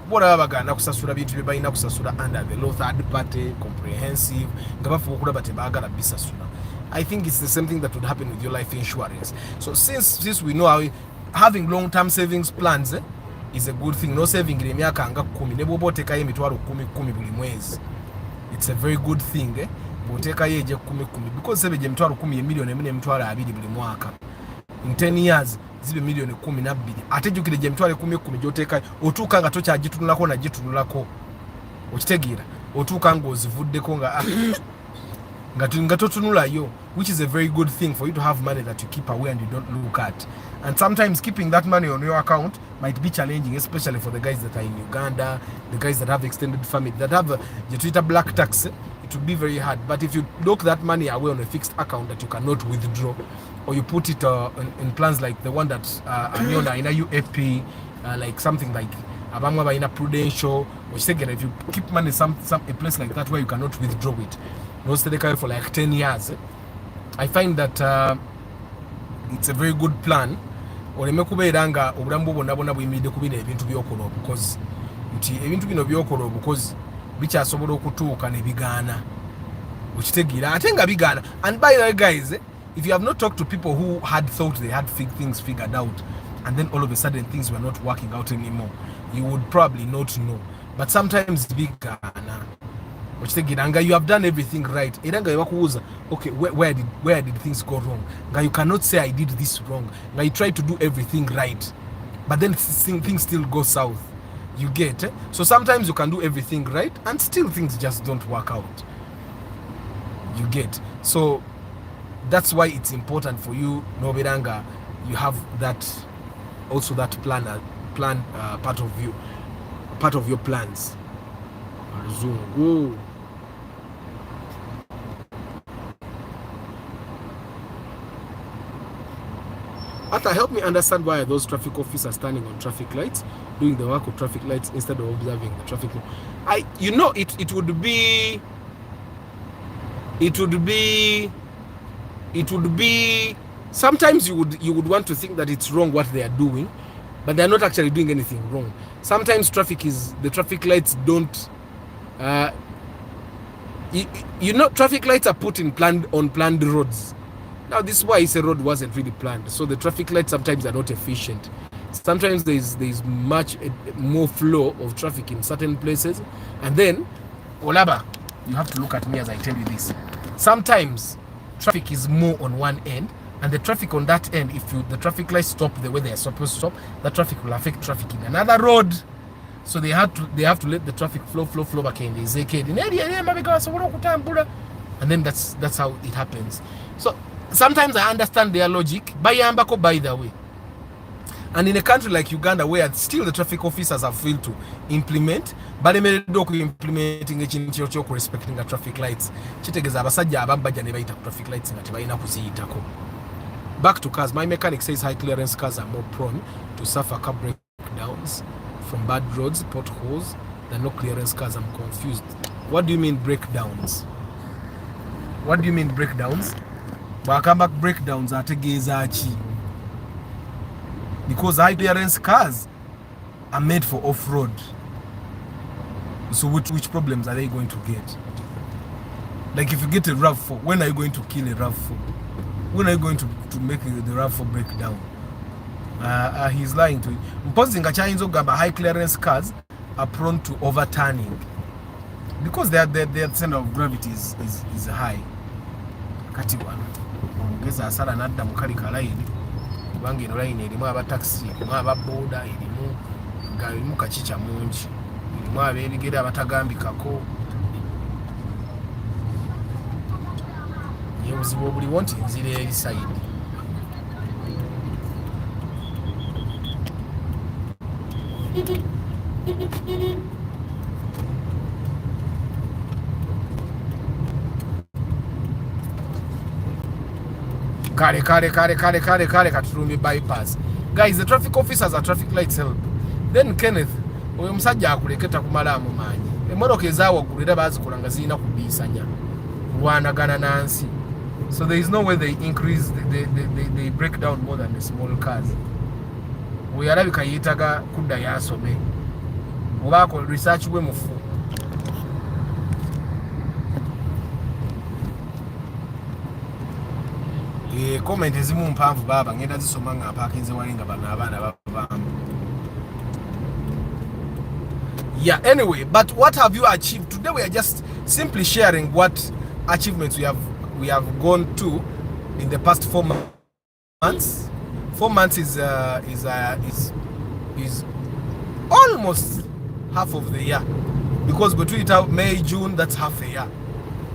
Whatever bagana kusasura bintu bibayina kusasura under the law, third party, comprehensive, ngabafu okula batebagala bisasura. I think it's the same thing that would happen with your life insurance. So since we know how having long-term savings plans is a good thing. No saving ile myaka anga 10 ne bobo teka ye mitwaro 10 buli mwezi. It's a very good thing boteka ye je 10 because sebeje mitwaro 10 ye milioni 4 mitwaro 2 buli mwaka. In 10 years zibe milioni 12 atejukire je mitwale 10 joteka otuka nga tocha agitunulako na gitunulako okitegira otuka ngo zivuddeko nga totunulayo, which is a very good thing for you to have money that you keep away and you don't look at. And sometimes keeping that money on your account might be challenging, especially for the guys that are in Uganda, the guys that have extended family, that have the Twitter black tax. It would be very hard. But if you lock that money away on a fixed account that you cannot withdraw, or you put it in plans like the one that Anyona in a UFP, like something like Abamwa in a Prudential, which again, if you keep money a place like that where you cannot withdraw it, no stay for like 10 years, I find that it's a very good plan. Oleme kubeeranga obulambu bwonna buyimiridde ku bino ebintu byokola obukozi, nti ebintu bino byokola obukozi bikyasobola okutuuka ne bigaana, okitegeera ate nga bigaana. And by the way guys, if you have not talked to people who had thought they had things figured out and then all of a sudden things were not working out anymore, you would probably not know. But sometimes bigaana, okitegeera nga you have done everything right era nga bakubuuza okay, where did things go wrong, nga you cannot say I did this wrong, nga you try to do everything right but then things still go south. You get so sometimes you can do everything right and still things just don't work out. You get so that's why it's important for you, Nobiranga, you have that also, that plan part of your plans. Zungu. Arthur, help me understand why are those traffic officers standing on traffic lights, doing the work of traffic lights instead of observing the traffic. It would be sometimes you would want to think that it's wrong what they are doing, but they're not actually doing anything wrong. Sometimes the traffic lights don't traffic lights are put on planned roads. Now this is why I say road wasn't really planned, so the traffic lights sometimes are not efficient. Sometimes there's much more flow of traffic in certain places, and then Olaba, you have to look at me as I tell you this. Sometimes traffic is more on one end, and the traffic on that end, if the traffic lights stop the way they are supposed to stop, that traffic will affect traffic in another road. So they have to let the traffic flow back in the ZK. And then that's how it happens. So sometimes I understand their logic, by the way. And in a country like Uganda, where still the traffic officers have failed to implement, but they implementing respecting the traffic lights. Traffic lights. Back to cars. My mechanic says high clearance cars are more prone to suffer car breakdowns from bad roads, potholes, than no clearance cars. I'm confused. What do you mean breakdowns? What do you mean breakdowns? Back breakdowns are tegezachi. Because high clearance cars are made for off-road. So which problems are they going to get? Like if you get a RAV4, when are you going to kill a RAV4? When are you going to make the RAV4 break down? He's lying to you. High clearance cars are prone to overturning because their center of gravity is high. Kati wano ongeza asala nadda mukali kalaini bangi no line erimu aba taxi erimu aba boda erimu galimu kachicha mungi erimu abebigere abatagambikako yebuzibu obuli wonti nzire eri side. Kare katurumi bypass. Guys, the traffic officers are traffic lights help. Then Kenneth, oyo musajja akuleketa kumala amumanyi. Emotoka ezaawo gulira bazikolanga zirina kubisanya. Rwanagana nansi. So there is no way they increase, they break down more than the small cars. We are like yitaga kudda yasome. Obako research we mufu. Comment ezimu mpanvu baba ngenda zisoma nga parkinze walinga bana abana baba. Yeah, anyway, but what have you achieved? Today we are just simply sharing what achievements we have gone to in the past 4 months. 4 months is almost half of the year, because between May, June, that's half a year.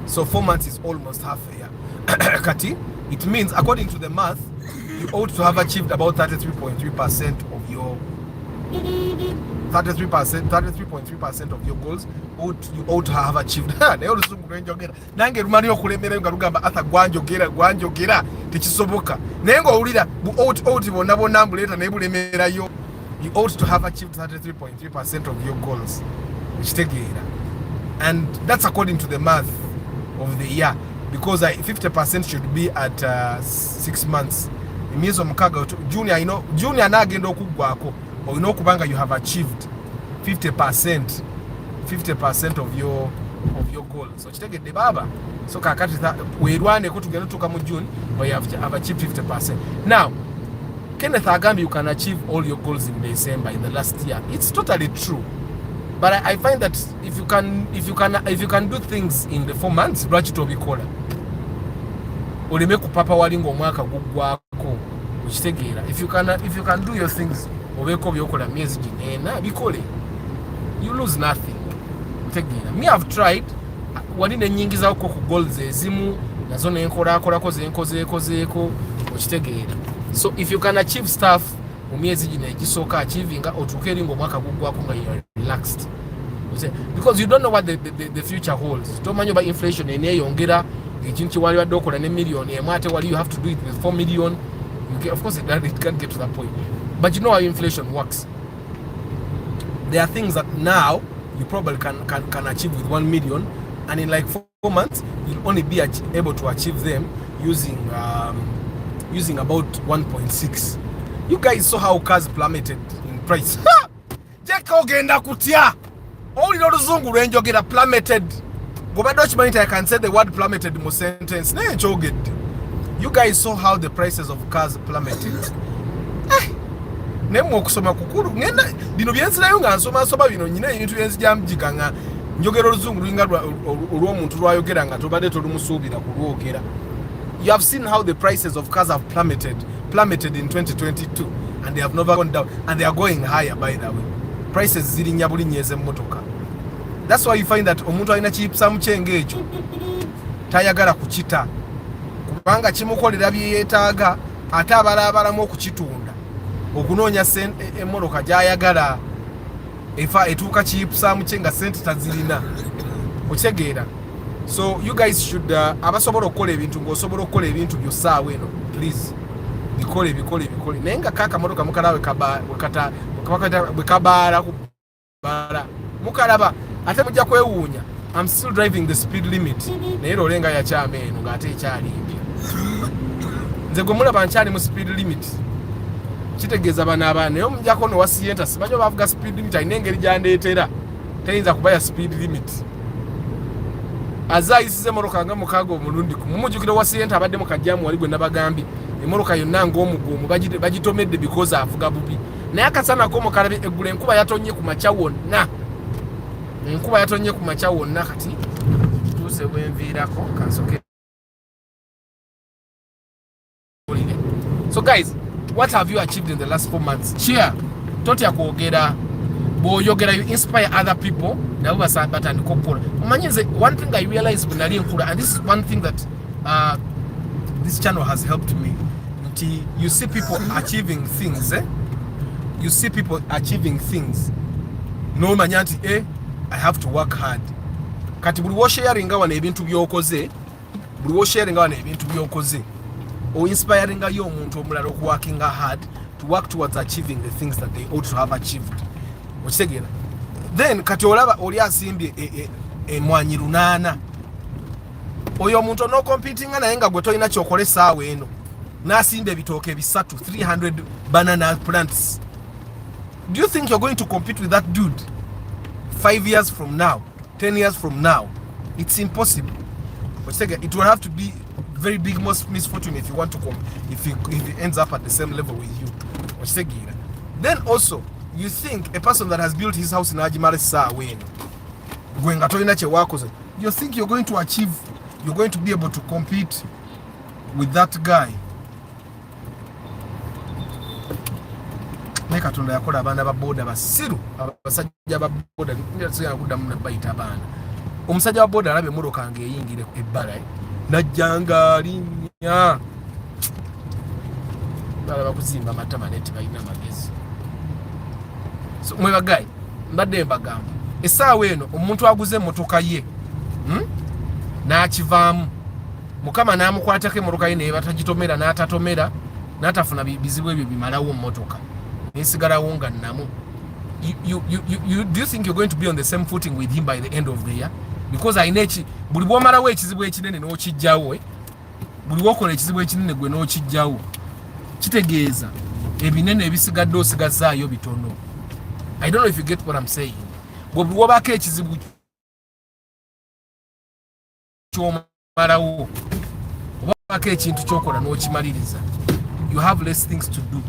So 4 months is almost half a year. Kati, it means according to the math, you ought to have achieved about 33.3% of your 33.3% of your goals. You ought to have achieved. Nange rumani okulemera nga lugamba ata gwanjogera tekisoboka. Naye nga owulira bu ought bonna mbuleta naye bulemerayo. You ought to have achieved 33.3% of your goals. Ekitegeera. And that's according to the math of the year, because 50% should be at 6 months. Emyezi omukaga junior nagenda okuggwako. Or kubanga you have achieved 50% of your goal. So kitegedde baba. So kakati weerwane ko tugenda tuka mu June, or you have achieved 50%. Now, Kenneth Agambi, you can achieve all your goals in December in the last year. It's totally true. But I find that if you can do things in the 4 months, lwaki tobikola? Oleme kupapa walingo omwaka guggwako. Ukitegeera. If you can do your things, obeko byokola myezi ginena bikole. You lose nothing. Utegeera. Me have tried. Wali nenyingiza ko ku goals ezimu nazo nenkola zenkozeeko ukitegeera. So if you can achieve stuff mu myezi gine egisooka achieving otuuke eringo omwaka guggwako nga you are relaxed. Because you don't know what the future holds. Tomanyo ba inflation eneyongera ekintu wali wadde okola ne million emu ate wali you have to do it with 4 million. Of course, it can't get to that point. But you know how inflation works. There are things that now you probably can achieve with 1 million, and in like 4 months, you'll only be able to achieve them using about 1.6. You guys saw how cars plummeted in price. Jeka ogenda kutya. Only not zungu renjo get plummeted. Go by Dutch money, I can say the word plummeted in most sentence. You guys saw how the prices of cars plummeted. Nemo kusoma kukuru ngenda bino byensira yo nga nsoma bino nyina ebintu byenzijamjikanga njogero luzungu linga olwo muntu lwayogera nga tobade tolumusuubira kulwogera. You have seen how the prices of cars have plummeted in 2022, and they have never gone down, and they are going higher, by the way. Prices zirinya buli nyeze mmotoka. That's why you find that omuntu alina chipsa muchenge ekyo tayagala kuchita kubanga kimukolera byetaaga ate abalabalamu okukitunda okunoonya emmoloka gyayagala efa etuuka chipsa muchenga sente tazirina okitegeera. So you guys should abasobola okukola ebintu ng'osobola okukola ebintu byosaawa eno, please bikole naye nga kaakamotoka mukalawe bwekabaala kubala mukalaba ate mujja kwewuunya. I'm still driving the speed limit naye lolenga yakyama eno ng'ate ekyali mpya. Nze gwe mulaba nkyali mu speed limit kitegeeza banaabana naye omujjako nowasiyenta simanyi obavuga speed limit alina engeri gyandeetera teyinza kubaya speed limit. Azayisize moroka nga mukago omulundi kumujukira wasiyenta abadde mukajjamu wali gwe nabagambye emoroka yonna ng'omugumu bagitomedde because avuga bubi naye akasana ko mukalabe eggula enkuba yatonye ku makya wonna kati tuuse bwenviirako kansoke. So guys, what have you achieved in the last 4 months? Cheer totya kwogera boyogera, you inspire other people nabo basabata ndikopola umanyize. One thing I realized when I nkula, and this is one thing that this channel has helped me, you see people achieving things, you see people achieving things no manyanti I have to work hard. Kati buli sharing wana ebintu byokoze, o inspiring yo omuntu omulala working hard to work towards achieving the things that they ought to have achieved. Okitegeera. Then kati olaba oli asimbye emwanyi lunaana, oyo omuntu no competing naye nga gwe tolina kyokolesa awo eno n'asimba ebitooke bisatu 300 banana plants. Do you think you're going to compete with that dude 5 years from now, 10 years from now? It's impossible. It will have to be very big misfortune if you want to if he ends up at the same level with you. Then also, you think a person that has built his house in Ajimare Sawen, you think you're going to achieve, you're going to be able to compete with that guy? Katonda yakola abaana ba boda basiru abasajja ba boda ndyasiga kuddamu nabayita abaana. Omusajja wa boda alabe emmotoka ng'eyingire ebbala najjanga linnya balaba kuzimba amatama neti balina amagezi. So mwe bagayi mbadde mbagamba essaawa eno omuntu aguze emmotoka ye n'akivaamu mukama n'amukwatako emmotoka ye naye batagitomera n'atatomera n'atafuna bizibu ebyo bimalawo mmotoka nesigalawo nga nnamu. Do you think you're going to be on the same footing with him by the end of the year? Because I nechi buli bwomalawo ekizibu ekinene n'okijjawo, buli bwokola ekizibu ekinene gwe n'okijjawo, kitegeeza ebinene ebisigadde osigazaayo bitono. I don't know if you get what I'm saying. Buli bwobako ekizibu kyomalawo obako ekintu kyokola n'okimaliriza, you have less things to do.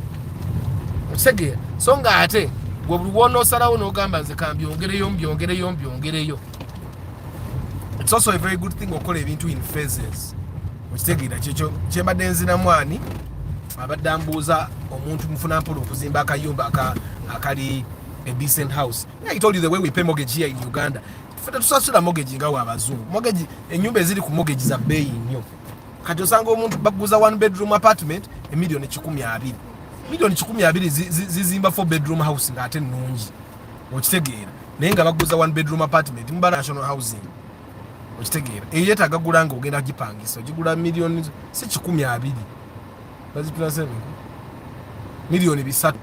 Okitegera so nga ate bwe buli bwonoosalawo n'ogamba nze kambyongereyo. It's also a very good thing okola ebintu in phases. Okitegeera kyekyo kyembadde nzina mwani abadde ambuuza omuntu mufuna mpola okuzimba akayumba akali a decent house. Yeah, I told you the way we pay mortgage here in Uganda. Tusasula mortgage ngawo abazungu. Mortgage enyumba eziri ku mortgage za bei nnyo. Kati osanga omuntu baguza 1 bedroom apartment $1,200,000. $1,200,000 zizimba 4 bedroom house nga ate nnungi. Okitegeera. Naye nga baguza 1 bedroom apartment mu national housing. Okitegeera. Eyeta agagula nga ogenda gipangisa. Ogigula millions si $1,200,000. bazipula sente milioni bisatu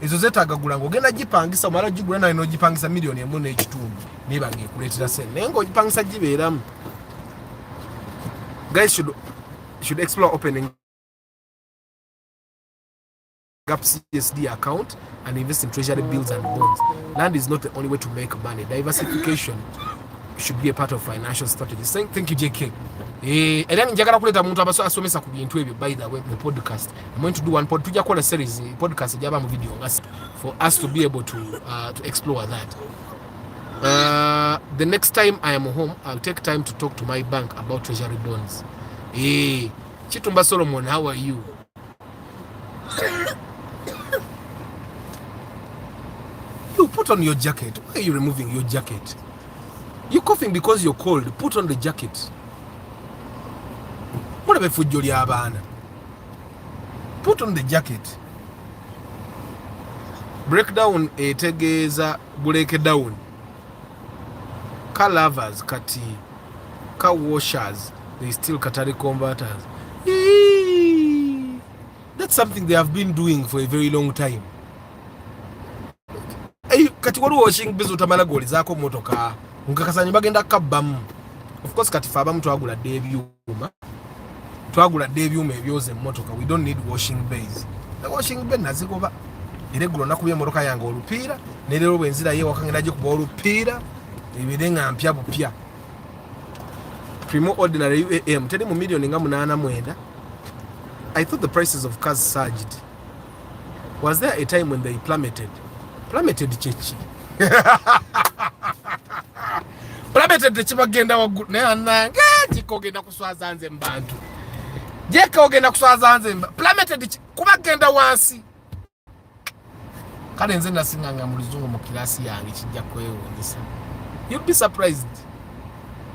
ezo zetagagula ng'ogenda gipangisa omala gigula nawe n'ogipangisa milioni emu n'ekitundu niba ng'ekuleetera sente naye ng'ogipangisa gibeeramu. Guys should explore opening up CSD account and invest in treasury bills and bonds. Land is not the only way to make money. Diversification should be a part of financial strategy. Thank you, JK. Era njagala kuleta muntu asomesa ku bintu ebyo. By the way, the podcast, I'm going to do one tujja kola series podcast ejaba mu video for us to be able to explore that. The next time I am home, I'll take time to talk to my bank about treasury bonds. Chitumba Solomon, how are you? You put on your jacket. Why are you removing your jacket? You're coughing because you're cold. Put on the jacket. What about food, Abana? Put on the jacket. Break down a tegeza, break down. Car lovers, kati, car washers, they still Qatari converters. That's something they have been doing for a very long time. Kati wali washing bizu tamala goli zako motoka nkakasanya bagenda kabbamu. Of course kati fabamu twagula debyuma ebyoze motoka. We don't need washing bays. The washing bay nazikoba iregulo nakubye motoka yange olupiira nerero bwenzira ye wakangenda je kuba olupiira ebirenga mpya bupya. Primo ordinary UAM tedi mu million nga 89. I thought the prices of cars surged. Was there a time when they plummeted? Plummeted chechi. Plummeted chibagenda wagu ne ananga chikogenda kuswaza nze mbantu. Jeka ogenda kuswaza nze plummeted kubagenda wansi. Kale nze nasinganga mu luzungu mu kilasi yange kijja kwewondisa. You'd be surprised.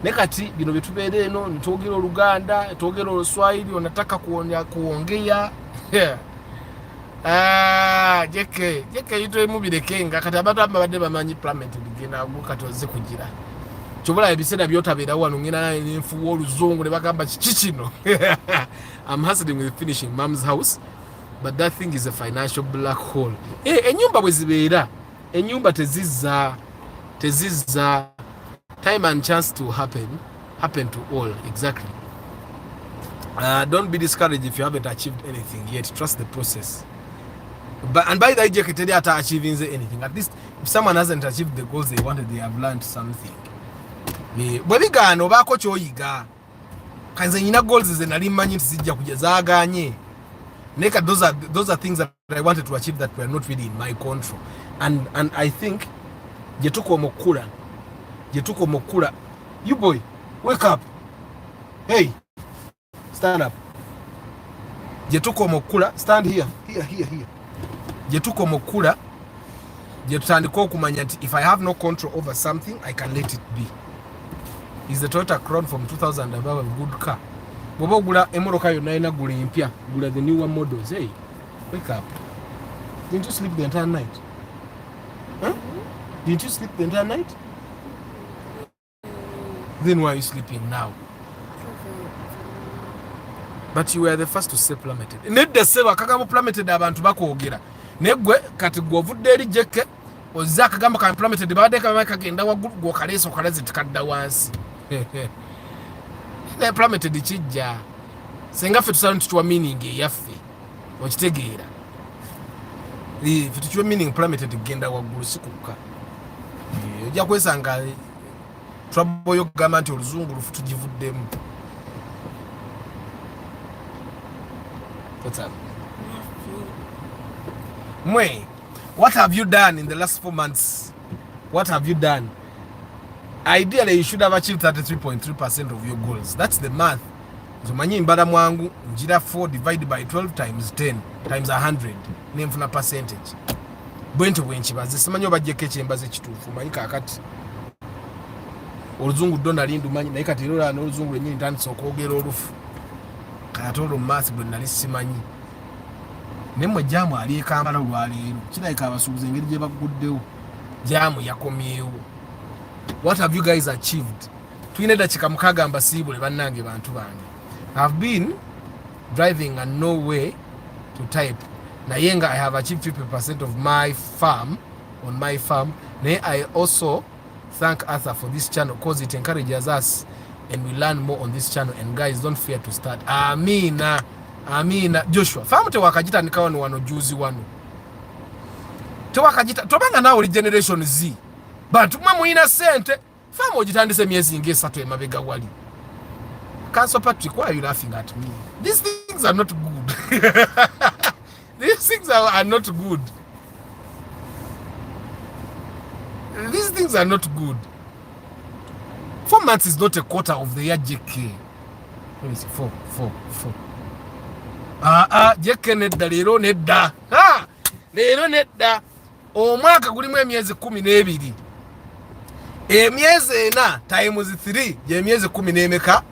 Nekati bino bitubere eno nitogera Uganda, togera Oluswahili onataka kuongea. Jeke yitwe mubirekenga kati abantu abadde bamanyi parliament bigenda gukatoze kugira. Chobola ebiseda byotabera wano ngina n'enfu woluzungu ne bagamba kikino. I'm hustling with finishing mom's house, but that thing is a financial black hole. Enyumba bwezibeera, enyumba tezizza time and chance to happen to all. Exactly. Don't be discouraged if you haven't achieved anything yet. Trust the process. And by the way, they are achieving anything. At least if someone hasn't achieved the goals they wanted, they have learned something. Bwebigano bako kyoyiga kanze nyina goals zenali manyi tizijja kujazaganye. Neka those are things that I wanted to achieve that were not really in my control. And I think jetuko mokula. You boy, wake up. Hey, stand up. Jetuko mokula, stand here. Jetuko mokula. Jetutandiko kumanya nti if I have no control over something, I can let it be. Is the Toyota Crown from 2000 above a good car? Bobo gula emoroka yo naina gula impya, gula the newer models. Hey, wake up. Didn't you sleep the entire night? Huh? Didn't you sleep the entire night? Then why are you sleeping now? But you were the first to say plummeted. Need the seva kagamba plummeted abantu bakoogera. Negwe kati govudde eri jeke ozza kagamba ka plummeted baade ka kagenda waggulu go kaleso kalazi tikadda wansi. Ne plummeted kijja. Senga fe tusana tuwa meaning yaffe. Okitegeera. Fe tuwa meaning plummeted genda waggulu sikuka. Ojja kwesanga trouble yo gamba nti oluzungu lufu tugivuddemu. What's up? Mwe, what have you done in the last 4 months? What have you done? Ideally, you should have achieved 33.3% of your goals. That's the math. So manyi mbada mwangu, njira 4 divided by 12 times 10 times 100. Nemfuna percentage. Bwente bwenchibaze. Simanyi obajjeko ekyembaze kituufu. Manyi kakati. Oluzungu donna lindu manyi. Naye kati era n'oluzungu lwennyini ntandise okwogera olufu. Katolo masi bwe nali simanyi. Nemwe jamu ali Kampala olwaleero kirabika abasuubuzi engeri gye baguddewo jamu yakomyewo. What have you guys achieved? Tulina eddakiika mukaaga mbasiibule bannange bantu bange. I've been driving and no way to type. Nayenga, I have achieved 50% of my farm on my farm. I also thank Arthur for this channel because it encourages us and we learn more on this channel. And guys, don't fear to start. Amina. Joshua, farm te wakajita nikawa ni wano juzi wano. Te wakajita, tobanga na generation Z. But mamu ina sente, farm ojitandise miezi inge sato mabega wali. Council Patrick, why are you laughing at me? These things are not good. These things are not good. These things are not good. 4 months is not a quarter of the year, JK. Let me see. 4. JK nedda lero nedda. Lero nedda. Omwaka gulimu emyezi 12. Emyezi 4 times 3 je myezi 10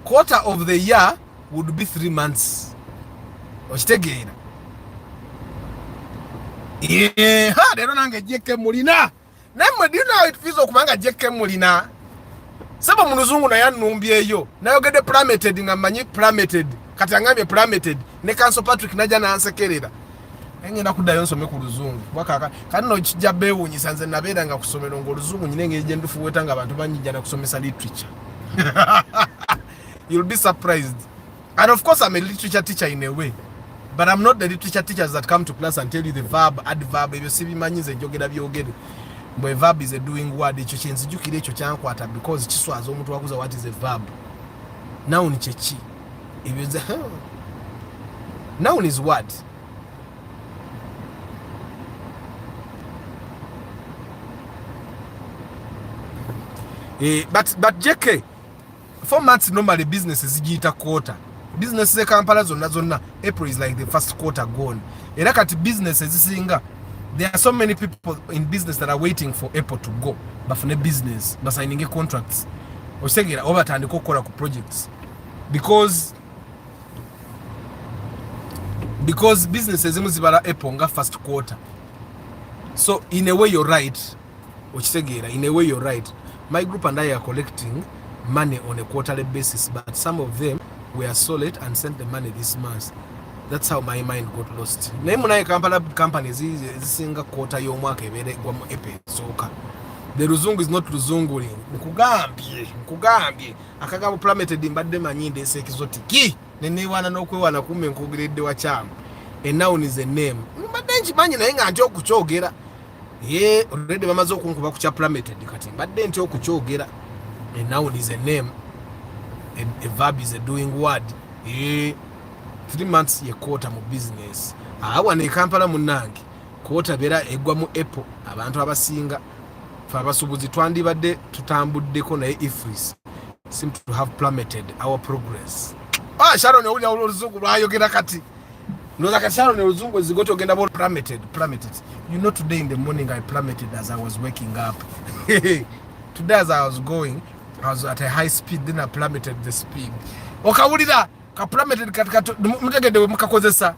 quarter of the year would be 3 months. Okitegeera. Lero nange JK mulina. Namwe do you know how it feels okumanga JK mulina? Saba muluzungu na yanumbyeyo. Nayogede plummeted nga manyi plummeted. Kati angambye plummeted. Ne Council Patrick naja na ansekerera. Engenda kudayo nsome ku luzungu. Wakaka kanno kijja bewunyisa nze nabeera nga kusomera ngo luzungu nyinenge je ndufuweta nga abantu banyijja na kusomesa literature. You'll be surprised. And of course I'm a literature teacher in a way. But I'm not the literature teachers that come to class and tell you the verb, adverb, ebyo sibimanyize jogera byogere. But a verb is a doing word. Echo kyenzijukire echo kyankwata because kiswaza omuntu wakuza what is a verb. Noun chechi. Ebyo noun is what? But JK, 4 months normally businesses zigiyita quarter. Businesses Kampala zonna April is like the first quarter gone. Era kati businesses zisinga, there are so many people in business that are waiting for April to go. Bafune business, signing contracts. Osegera obatandika okukola ku projects. Because businesses zimu zibala April nga first quarter. So in a way you're right. Okitegeera, in a way you're right. My group and I are collecting money on a quarterly basis, but some of them were solid and sent the money this month. That's how my mind got lost. Nemuna Kampala companies is single quarter y'omwaka ebere gwamu epe soka. The Ruzungu is not Ruzunguri. Nkugambye. Akagabo plummeted mbadde manyinde sekizotiki. Nene wana n'okwewana kume nkugiridde wa chama. And now is a name. Mbadde nkimanyi naye nga nti okukyogera. Already bamaze okunkuba ku kya plummeted kati. Mbadde nti okukyogera. And now is a name. A verb is a doing word. 3 months ye quarter mu business. Awa ne Kampala munange. Quarter bera egwa mu April. Abantu abasinga fa abasubuzi twandibadde tutambuddeko naye ifris seem to have plummeted our progress. Sharon uli oluzungu lwayogera kati. Noza kati Sharon oluzungu zigoto ogenda bo plummeted. You know, today in the morning I plummeted as I was waking up. Today as I was going, I was at a high speed, then I plummeted the speed. Okawulira ka plummeted kati mutegede mukakozesa.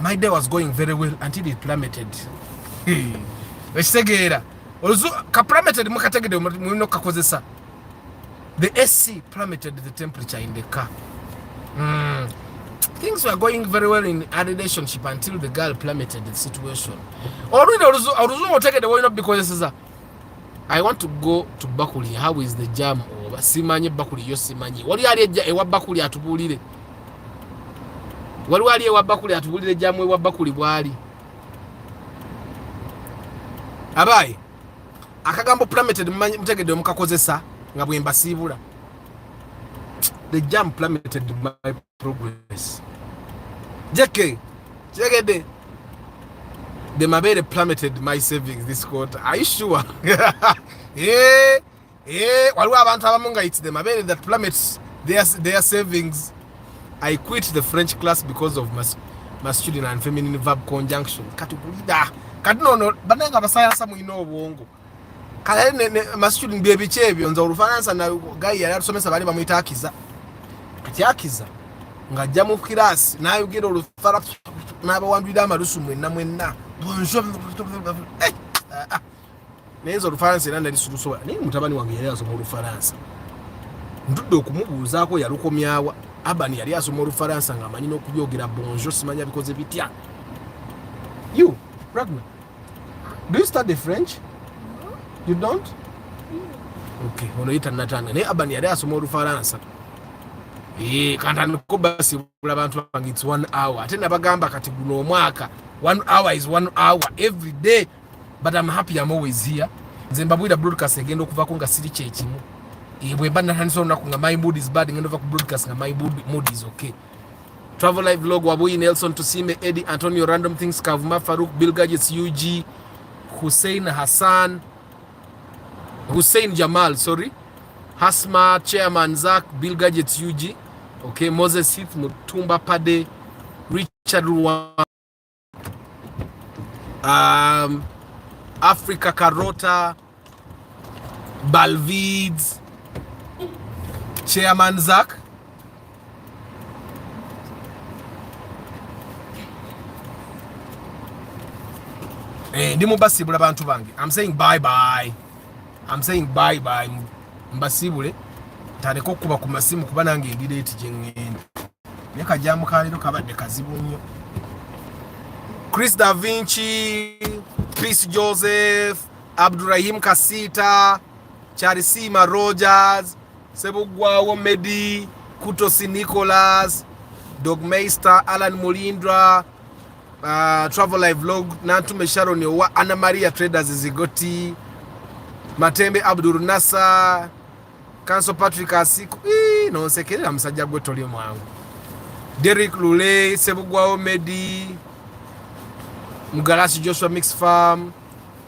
My day was going very well until it plummeted. Ekitegeera ka plummeted mukategede mulino kakozesa. The AC plummeted the temperature in the car. Things were going very well in a relationship until the girl plummeted the situation. Oluzungu otegede woyina bikozesa. I want to go to Bakuli. How is the jam? Simanyi Bakuli yo simanyi. Wali ali ewa Bakuli atubulire. Wali ewa Bakuli atubulire jamu ewa Bakuli bwali. Abaye akagambo plummeted mutegede mukakozesa nga bwe mbasibula. The jam plummeted my progress. JK chegede the mabere plummeted my savings this quarter. Are you sure? Waliwo abantu abamunga it's the mabere that plummets their savings. I quit the French class because of masculine and feminine verb conjunction. Katugulida katinono bananga basayansa mu ino obwongo. Kale ne masculine baby chebyo nza olufaransa na guy yali atusomesa bali bamuyita akiza. Akiza nga jja mu class nayogera olufaransa n'abawambira amalusu mwenna. Nenzo olufaransa era nali sulusoba. Naye mutabani wange yali asoma olufaransa. Ntudde okumubuuzaako yalukomyawa. Abani yali asoma Olufalansa nga amanyi n'okubyogera bonjour simanya bikoze bitya. You, Ragnar, do you study French? You don't? Okay, ono yita natanga. Naye Abani yali asoma Olufalansa. Kantani ko basibula abantu bange it's 1 hour. Ate nabagamba kati guno omwaka 1 hour is 1 hour every day. But I'm happy I'm always here. Nze mbabwira broadcast egenda okuva ko nga siri kyekimu. Bwe mba natandisa olunaku nga my mood is bad ngenda ova ku broadcast nga my mood is okay. Travel live vlog Wabuyi Nelson Tusime Eddie Antonio Random Things Kavuma Farouk Bill Gadgets UG Hussein Hassan Hussein Jamal sorry Hasma Chairman Zach Bill Gadgets UG okay Moses Heath Mutumba Pade Richard Ruwa Africa Carota Balvids Chairman Zach ndi mubasibula bantu bange. I'm saying bye bye. I'm saying bye bye. Mbasibule taleko okuba ku masimu kuba nange ndi late gye ngenda. Ne kajamu kaliro kabadde kazibu nnyo. Chris Da Vinci, Chris Joseph, Abdurrahim Kasita, Charisima Rogers, Sebugwawo Medi, Kutosi Nicholas, Dogmeister, Alan Mulindra, Travel Live Vlog, Nantume Sharon Yowa, Anna Maria Traders Zigoti, Matembe Abdul Nasa, Kanso Patrick Asiku, no sekere amusajja gwe toli mwangu. Derek Lule, Sebugwawo Medi, Mugarashi Joshua Mix Farm,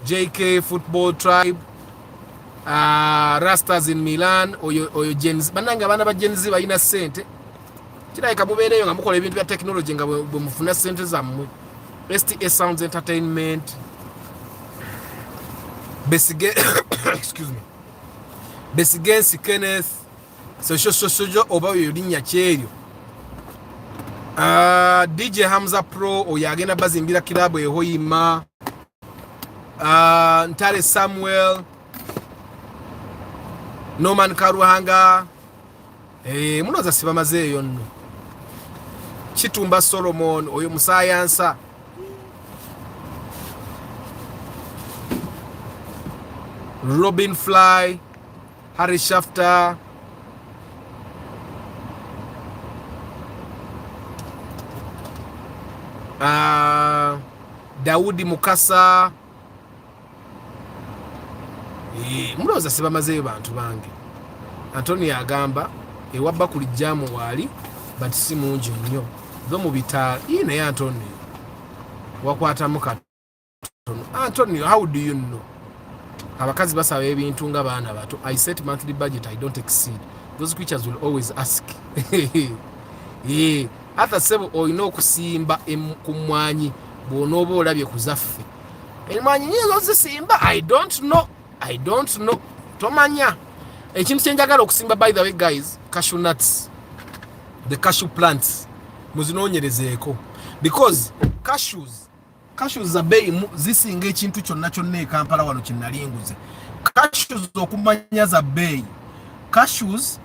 JK Football Tribe, Rastas in Milan, oyo Gens. Bananga bana ba Gens bayina sente. Kirayika mubeereyo nga mukola ebintu bya technology nga bwe mufuna sente zammwe. STA Sounds Entertainment. Besige excuse me. Besigensi Kenneth. Sojo oba oyo linnya kyeryo. DJ Hamza Pro oyo agenda bazimbira kilabu ehoyima. Ntale Samuel, Norman Karuhanga, munoza sibamazeeyo nno. Kitumba Solomon oyo musayansa. Robin Fly, Harry Shafter, Daudi Mukasa. Muloza sibamazeeyo bantu bange. Antonio agamba ewabba kuli jamu wali but si mungi nnyo. Zo mu bitaala naye Antonio wakwatamu katono. Antonio, how do you know? Abakazi basaba ebintu nga baana bato. I set monthly budget, I don't exceed. Those creatures will always ask. Hata sebo oyina okusimba kumwanyi bw'onooba olabye kuzaffe. Emwanyi nyizo zisimba? I don't know. Tomanya. Ekintu kyenjagala okusimba by the way guys, cashew nuts. The cashew plants. Muzinoonyerezeeko. Because cashews za bei zisinga ekintu kyonna kyonna e Kampala wano kinnalinguze. Cashews okumanya za bei. Cashews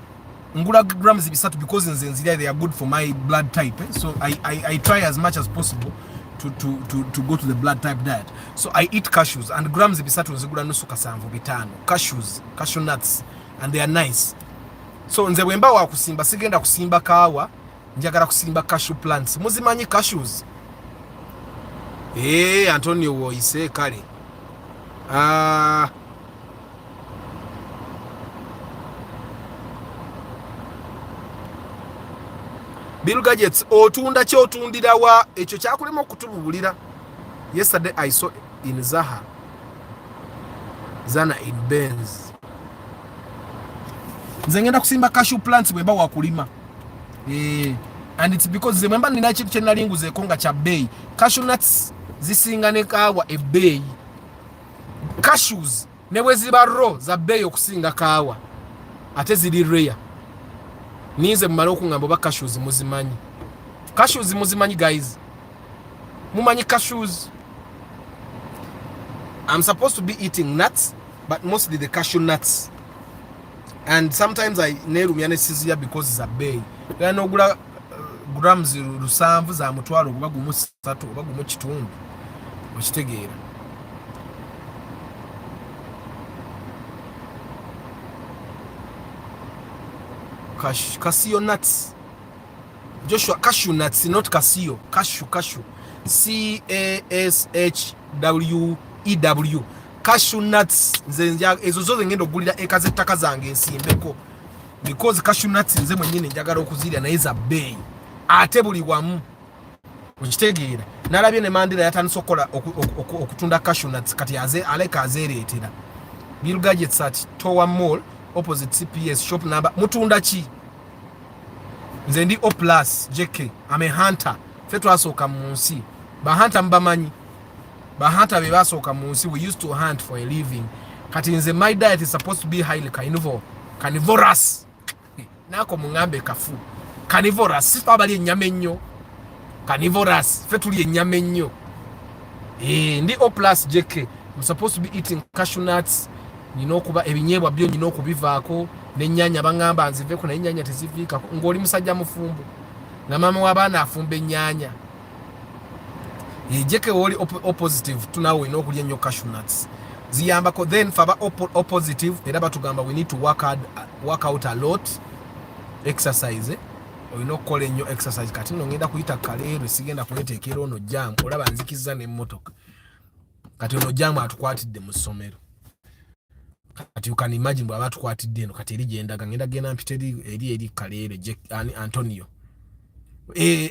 ngula grams 3 because nze nzirya they are good for my blood type. So I try as much as possible to go to the blood type diet. So I eat cashews and grams 3 nzigula nusu kasanvu 5. Cashew nuts, and they are nice. So nze bwemba wa kusimba sigenda kusimba kawa, njagala kusimba cashew plants. Muzimanyi cashews? Antonio woise kale. Bill Gadgets otunda kyo otundira wa ekyo kyakulema okutubulira. Yesterday I saw in Zana in Benz. Nze ngenda kusimba cashew plants bwemba wakulima. And it's because zememba nina kintu kyenalinguze ko nga kya bei. Cashew nuts zisinga ne kawa ebei. Cashews ne bwe ziba raw za bei okusinga kawa. Ate ziri rare. Nize mmala okungamba ba cashews muzimanyi. Cashews muzimanyi guys. Mumanyi cashews. I'm supposed to be eating nuts, but mostly the cashew nuts. and sometimes I nerumya ne sizia because it's a bay no gula grams rusanvu za mutwalo kuba gumu 3 oba gumu kitundu okitegeera cashew nuts Joshua cashew nuts not cashew cashew CASHWEW cashew nuts nze ezo zoze ngendo gulira ekaze ttaka zange ensimbeko because cashew nuts nze mwennyini njagala okuzirya naye za bay ate buli wamu okitegeera nalabye ne Mandela yatandise okukola okutunda cashew nuts kati aleka azeereetera Bill Gadgets at Tower Mall opposite CPS shop number mutunda ki nze ndi O+ JK I'm a hunter fe twasooka mu nsi bahunter mbamanyi bahunter be basooka mu nsi we used to hunt for a living kati nze my diet is supposed to be highly carnivorous nako mungambe kafu carnivorous sifa bali ennyama ennyo carnivorous fe tuli ennyama ennyo ndi O+ JK I'm supposed to be eating cashew nuts nina okuba ebinyeebwa byo nina okubivaako n'ennyanya bangamba nziveeko naye ennyanya teziviikako ng'oli musajja mufumbo nga maama w'abaana afumba ennyanya jeke woli oppositive tunaawe olina okulya ennyo cashew nuts ziyambako then faba oppositive era batugamba we need to work out a lot exercise olina okukola ennyo exercise kati nno ngenda kuyita kaleero sigenda kuleteekera ono jaamu olaba nzikizza n'emmotoka kati ono jaamu atukwatidde mu ssomero kati you can imagine bw'aba atukwatidde eno kati eri gyendaga ngenda genda mpita eri kaleero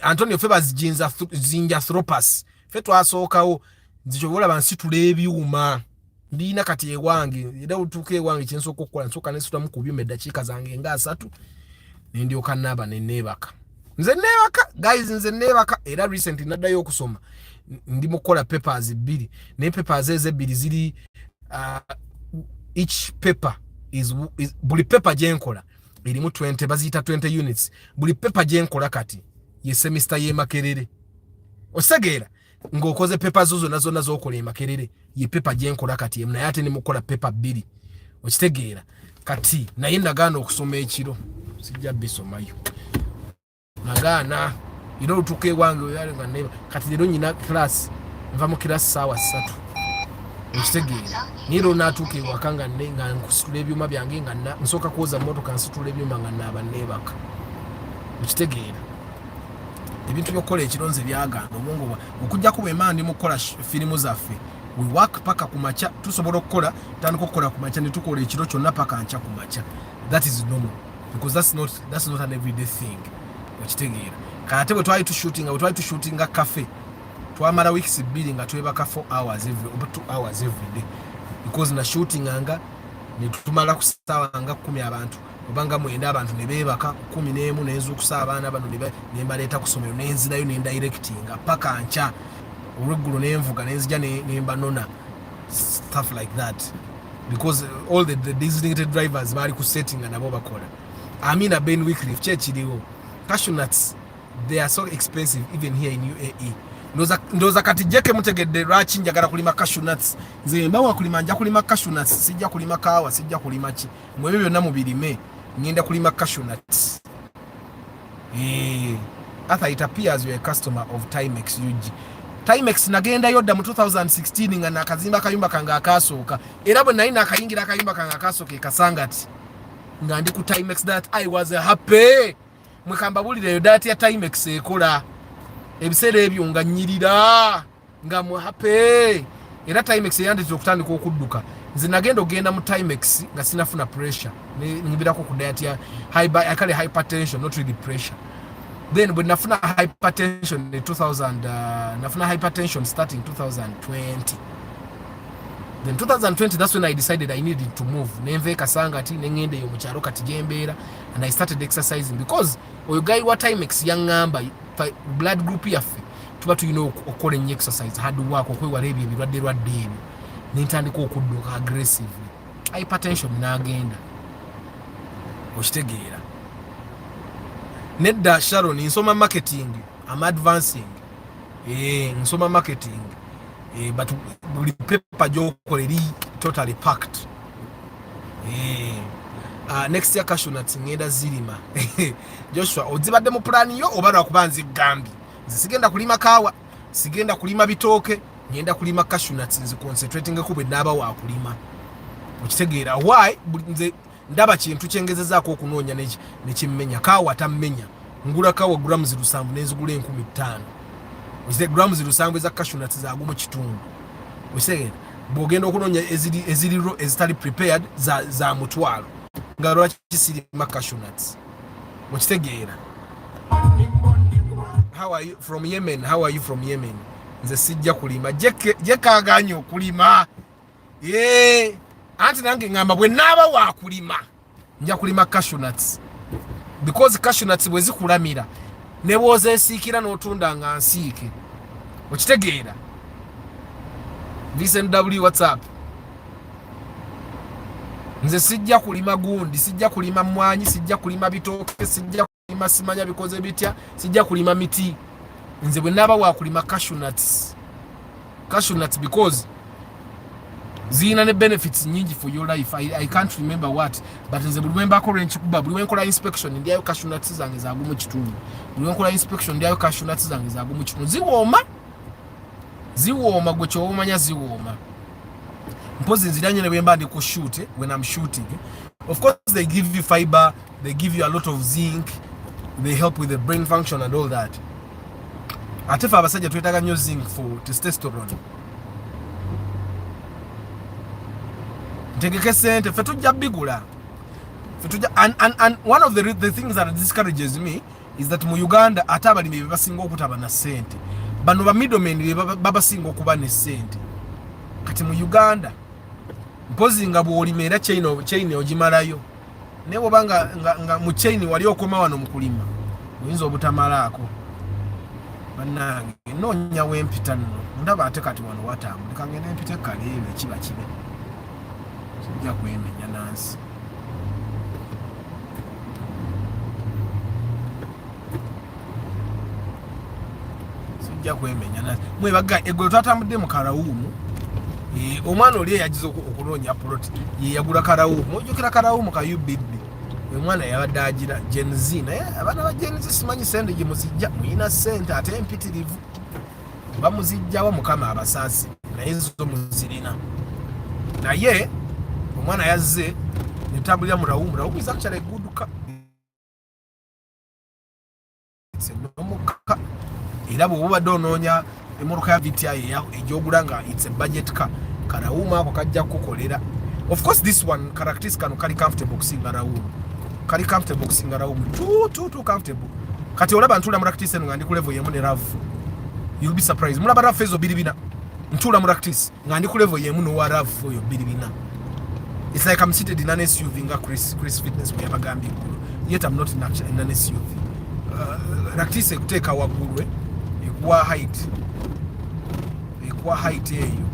Antonio fe bazinja thropas fe twasookawo nzikyobola bansitula ebyuma ndiina kati ewange era utuuka ewange kyensooka okukola nsooka nesitulamu ku byuma eddakiika zange nga 3 nendyoka naaba neneebaka nze neebaka era recent naddayo okusoma ndi mukola papers 2 naye papers ezo 2 ziri each paper is buli paper gyenkola erimu 20 baziyita 20 units buli paper gyenkola kati ye semester ye Makerere osegeera ng'okoze paper zonna z'okola e Makerere ye paper gyenkola kati naye ate ne mukola paper 2 okitegeera kati naye nagaana okusoma ekiro sijja bisomayo nagaana era otuuka ewange yalenga neba kati leero nyina class nva mu class saawa 3 okitegeera niero natuuka ewaka nga nkusitula ebyuma byange nga nsooka kwoza mmotoka nsitula ebyuma nga naaba neebaka okitegeera ebintu byokukola ekironze byaganda obwongo okujjako bwemala ndi mukukola firimu zaffe we work paka kumaca tusobola okukola tandika okukola kumaca ne tukola ekiro kyonna paka nca kumaca that is normal because that's not an everyday thing okitegeera kate bwe twali tushootinga cafe twamala weeks 2 nga twebaka 4 hours every day because na shooting anga ne tumala ku saawa nga 10 abantu obanga mwenda abantu ne beebaka 11 nezukusa abaana bano ne mbaleeta ku ssomero nenzirayo ne directinga paka nca olweggulo nenvuga nenzija ne mbanona stuff like that because all the designated drivers bali ku setting nabo bakola Amina Ben Wycliffe chechiriwo cashew nuts they are so expensive even here in UAE ndoza kati jeke mutegedde lwaki njagala kulima cashew nuts nze mbawa kulima nja kulima cashew nuts sijja kulima kaawa sijja kulima ki mwebyo byonna mubirime ngenda kulima cashew nuts it appears you are a customer of Timex UG Timex nagenda yodda mu 2016 nga nakazimba kayumba kanga akasooka era bwe nali nakayingira akayumba kanga akasooka ekasangati nga ndi ku Timex that I was happy mwekamba bulire data ya Timex ekola ebiseera ebyo nga nyirira nga mu happy era Timex yanditse okutandika okudduka nze nagenda ogenda mu Timex nga sinafuna pressure ngibirako ku diet ya hypertension not really pressure then when nafuna hypertension in 2000 nafuna hypertension starting 2020 then 2020 that's when I decided I needed to move nenve kasangati nengende yo mukyalo kati jembeera and I started exercising because oyo guy wa Timex yangamba blood group yaffe tuba tulina okukola ennyo exercise hard work okwewala ebyo ebirwadde ebyo nentandika okudduka aggressively hypertension n'agenda okitegeera nedda Sharon nsoma marketing I'm advancing nsoma marketing but buli paper gyokola eri totally packed next year cashew nuts ngenda zirima. Joshua ozibadde mu plan yo obara kubanzi gambi sigenda kulima kawa sigenda kulima bitooke ngenda kulima cashew nuts nzi concentrating ku bwe naba wa kulima okitegeera why nze ndaba kintu kyengezezaako okunoonya nekimmenya kawa tammenya ngula kawa grams 7 nenzigula 1500 ozite grams 7 eza cashew nuts zagumu kitundu osegera bogenda okunoonya eziriro ezitali prepared za mutwalo nga lwaki kisirima cashew nuts okitegeera. How are you from Yemen? How are you from Yemen? Nze sijja kulima jekaganya okulima anti nange ngamba bwe naba wa kulima nja kulima cashew nuts because cashew nuts bwe zikulamira ne bwoze esiikira n'otunda nga nsiike okitegeera. VSNW WhatsApp nze sijja kulima gundi sijja kulima mwanyi sijja kulima bitooke sijja kulima simanya bikoze bitya sijja kulima miti nze bwe naba wa kulima cashew nuts because zina ne benefits nyingi for your life. I can't remember what but nze buli member ko renchi kuba buli wenkola inspection ndiayo cashew nuts zange zagumu kitundu buli wenkola inspection ndiayo cashew nuts zange zagumu kitundu ziwooma gwe kyomanya ziwooma mpozi nziranye ne bwemba ndi ku shoot when I'm shooting. Of course they give you fiber, they give you a lot of zinc, they help with the brain function and all that. Ate fa abasajja twetaaga nnyo zinc for testosterone. Ntegeke sente fe tujja bigula and one of the things that discourages me is that mu Uganda ate abalimi basinga okutaba na sente bano ba middlemen babasinga okuba ne sente kati mu Uganda mpozi nga bwolima era chain ogimalayo ne bwobanga nga mu chain wali okoma wano mu kulima oyinza obutamalaako bannange noonya wempita nno ndaba ate kati wano watambula kangenda empite kaleebe kiba kibe sijja kwemenya nansi sijja kwemenya nansi mwebaga egwe twatambudde mu Kalawumu omwana oli yagize okunoonya plot ye yagula Kalawumu ojjukira Kalawumu ka UBB omwana yabadde agira Gen Z naye abaana ba Gen Z simanyi sente gye muzijja muyina sente ate empitirivu bamuzijjawo mukama abasaasi naye zo muzirina naye omwana yazze netambulira mu Rawumu is actually a good car era bw'obadde onoonya emmotoka ya VTI egyogula nga it's a budget car Kalawumu ako kajja kukolera. Of course this one characteristics kano kali comfortable kusinga Rawumu too comfortable kati olaba ntula mu practice nga ndi ku level yemu ne RAV you'll be surprised mulaba RAV ezo biribina ntula mu practice nga ndi ku level yemu no wa RAV oyo biribina. It's like I'm seated in an SUV nga Chris Fitness we abagambi kulo yet I'm not in an SUV practice ekuteka wagulwe ekuwa height eyo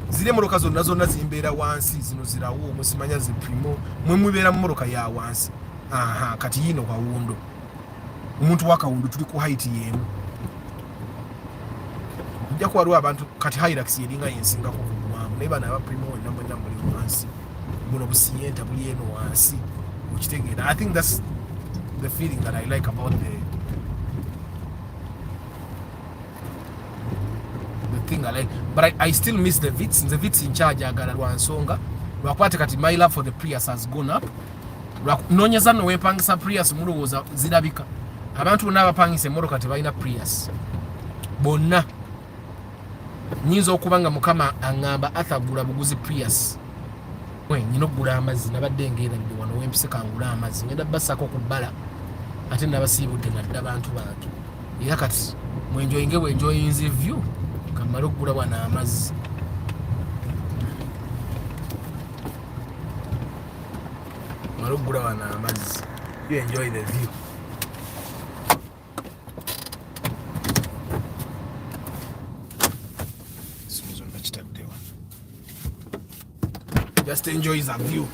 zile moroka zonna zimbeera wansi zino zirawo musimanya zi primo mwe mubeera mu moroka ya wansi kati yino kawundo omuntu wakawundo tuli ku height yemu njja kuwaliwo abantu kati Hilux yeringa yensinga ku kugwamu naye bana aba primo wonna mwenna muli wansi buno busiyenta buli eno wansi okitegeera. I think that's the feeling that I like about the thing I like, but I still miss the Vitz. The Vitz in charge agala lwansonga lwakwate kati my love for the Prius has gone up. Nonyeza no wepangisa Prius mulowooza zirabika abantu bonna abapangisa emmotoka tebalina Prius bonna nyinza okubanga mukama aŋŋamba athagula buguzi Prius nyina okugula amazzi nabadde ngeeradde wano wempise kangula amazzi ngenda basako ku bbala ate nabasiibudde nadde abantu era kati mwenjoyinge bwenjoyinze view kamala okugula wana amazzi malugula wana amazzi you enjoy the view. Just enjoy the view.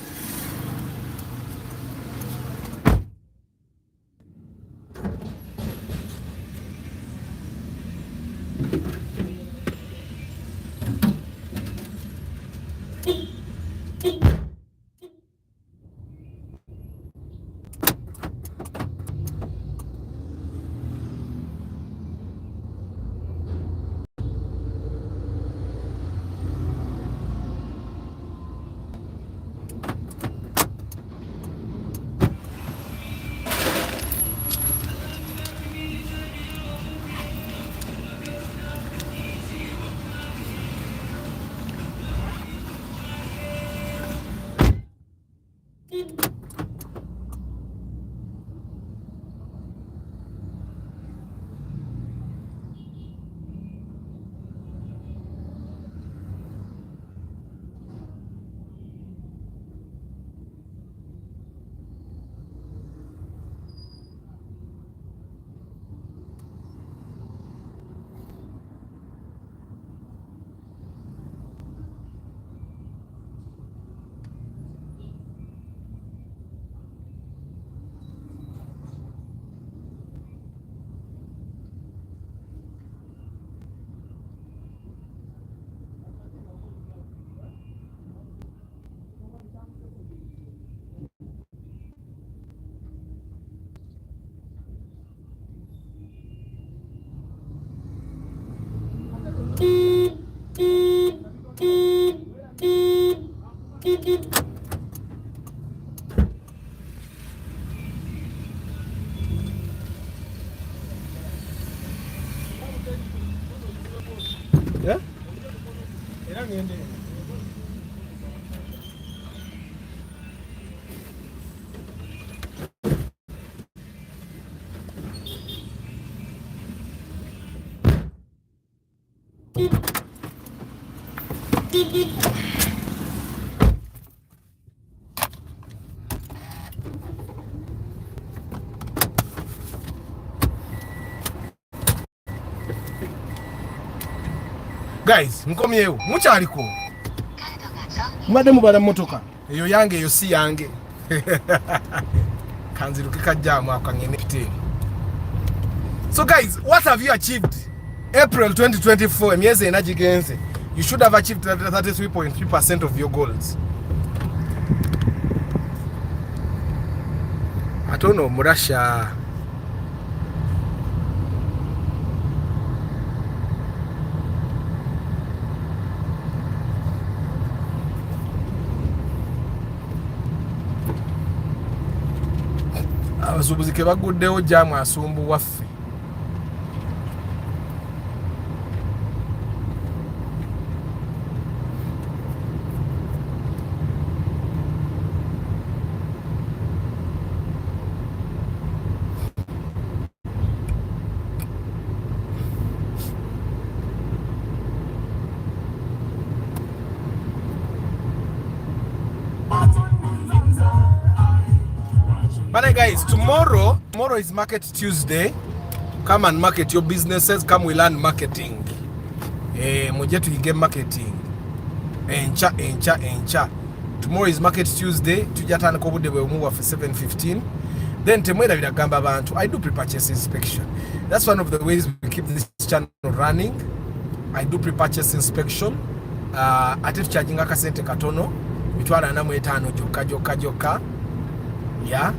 Guys, nkomyewo mukyaliko mubadde mubala motoka eyo yange eyo si yange kanziruke kajjaamu akangene kiteemu. So guys, what have you achieved? April 2024 emyezi ena gigenze, you should have achieved 33.3% of your goals. Atono murasha abasuubuzi ke baguddewo jaamu asumbu waffe. But guys, tomorrow is Market Tuesday. Come and market your businesses. Come, we learn marketing. Muje tuyige marketing. Encha. Tomorrow is Market Tuesday. Tujatana ko budde bwe move for 7:15. Then temwera biragamba abantu. I do pre-purchase inspection. That's one of the ways we keep this channel running. I do pre-purchase inspection. Ate charging akasente katono. Mitwala na mwetano joka. Yeah.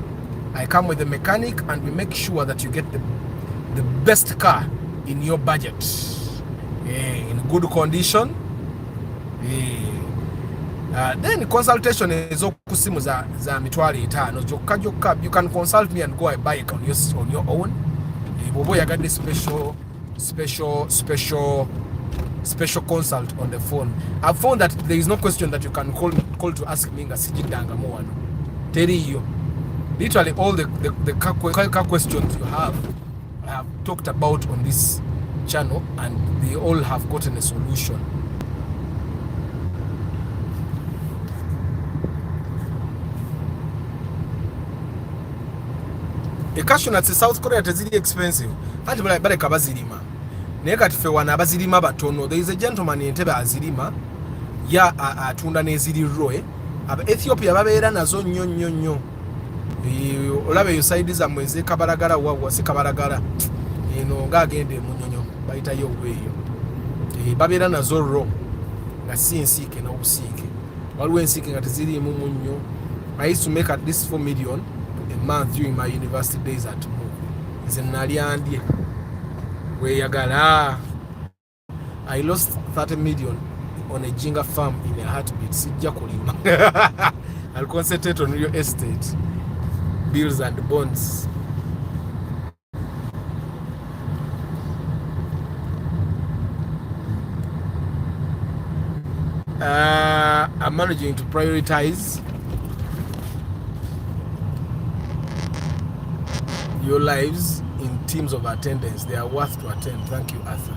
I come with a mechanic and we make sure that you get the best car in your budget, in good condition. Then consultation is okusimu za mitwali 5 joka. You can consult me and go and buy it on your own. Bobo ya got special consult on the phone. I've found that there is no question that you can call to ask me nga sijidanga mo wano. Teri yo. Literally all the car questions you have, I have talked about on this channel, and they all have gotten a solution. Cashew nuts in South Korea is really expensive. Anti bale kabazirima. Naye kati fe wana abazirima batono. There is a gentleman in Entebbe azirima ya atunda n'eziriroe. Aba Ethiopia babeera nazo nnyo. Olabe yo side za mweze kabaragara wa si kabaragara eno ngagende munyonyo bayita yo weyo babeera nazo ro nga si ensike na obusike waliwo ensike nga teziri mu munyo. I used to make at least 4 million a month during my university days at home. Nze nalyandye weyagala. I lost 30 million on a jinga farm in a heartbeat. Sijja kulima. I'll concentrate on real estate, bills and bonds. I'm managing to prioritize your lives in teams of attendance. They are worth to attend. Thank you, Arthur.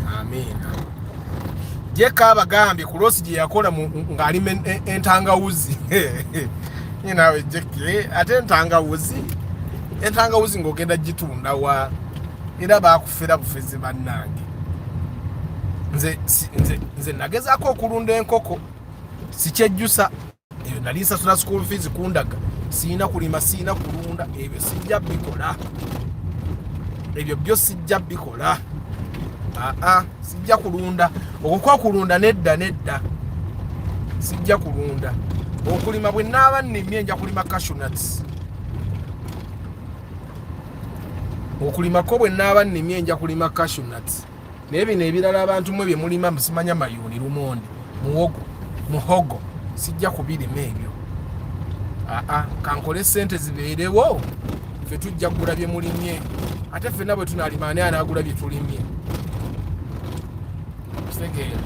Amen. Jeka abagambye ku losi gye yakola ng'ali entangawuzi. You know, ate entangawuzi ng'ogenda gitunda wa era baakufera bufezi bannange. Nze nagezaako okulunda enkoko sikyejjusa. Eyo nali nsasula school fees kundaga. Siina kulima, siina kulunda. Ebyo sijja bikola. Ebyo byo sijja bikola. Sijja kulunda. Okukwa kulunda nedda. Sijja kulunda. Okulima bwe naaba nnimye nja kulima cashew nuts. Okulima ko bwe naaba nnimye nja kulima cashew nuts. Naye bino ebirala abantu mwe bye mulima musimanya mayuuni, lumonde, muhogo. Sijja kubirima ebyo. Kankole sente zibeerewo. Ffe tujja kugula bye mulimye. Ate ffenna bwe tunaalima ani anaagula bye tulimye. Kitegeera.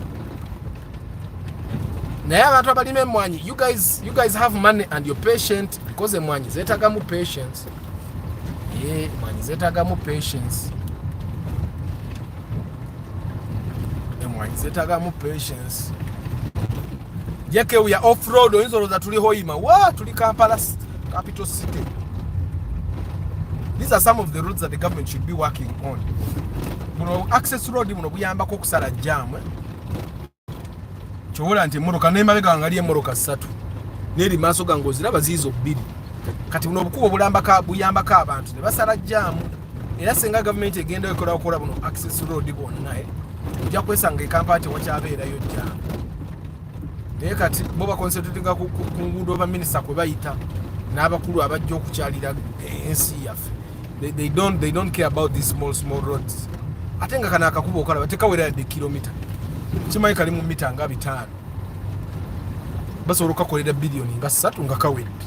Naye abantu abalima emmwanyi, you guys have money and you're patient because emmwanyi zeetagamu patience. Emmwanyi zeetagamu patience. Emmwanyi zeetagamu patience. Jeke we are off road oyinzo za tuli Hoima wa tuli Kampala capital city. These are some of the roads that the government should be working on. Muno access road muno buyambako okusala jam. Chowola nti emmotoka n'emabega ngali emmotoka 3 n'eri maaso gange oziraba ziizo 2. Kati buno obukubo buyambako abantu ne basala jam. Era senga government egenda okola buno access road bonna ojja kwesanga Kampala tewakyabeerayo jam. Naye kati bo bakonsentratinga ku nguudo ba minisita kwe bayita n'abakulu abajja okukyalira ensi yaffe. They don't care about these small roads. Ate nga kana akakubo okalaba tekawera yadde kilomita. Kimanyi kali mu mita nga 5. Basobola okukakolera biliyoni nga 3 nga kawedde.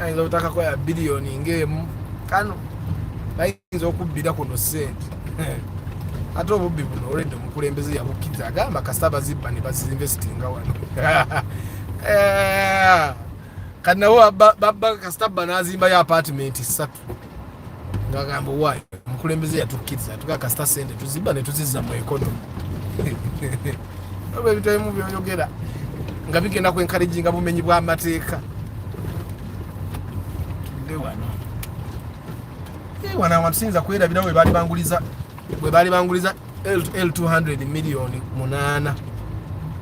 Ayinza obutaka kola biliyoni ng'emu kano bayinza okubbira kuno ssente. Ate obubbi buno olwedde omukulembeze yabukkiza agamba kasita bazibba ne bazinvestinga wano. Kati nawo babba kasita n'azimbayo apartment 3 ng'agamba waayo omukulembeze yatukkiriza tuga kasita ssente tuzibba ne tuzizza mu economy. Olwo ebintu ebimu by'oyogera nga bigenda ku encouraginga bumenyi bw'amateeka. Wana abasinza kwerabira we baali banguliza L200 miliyoni 8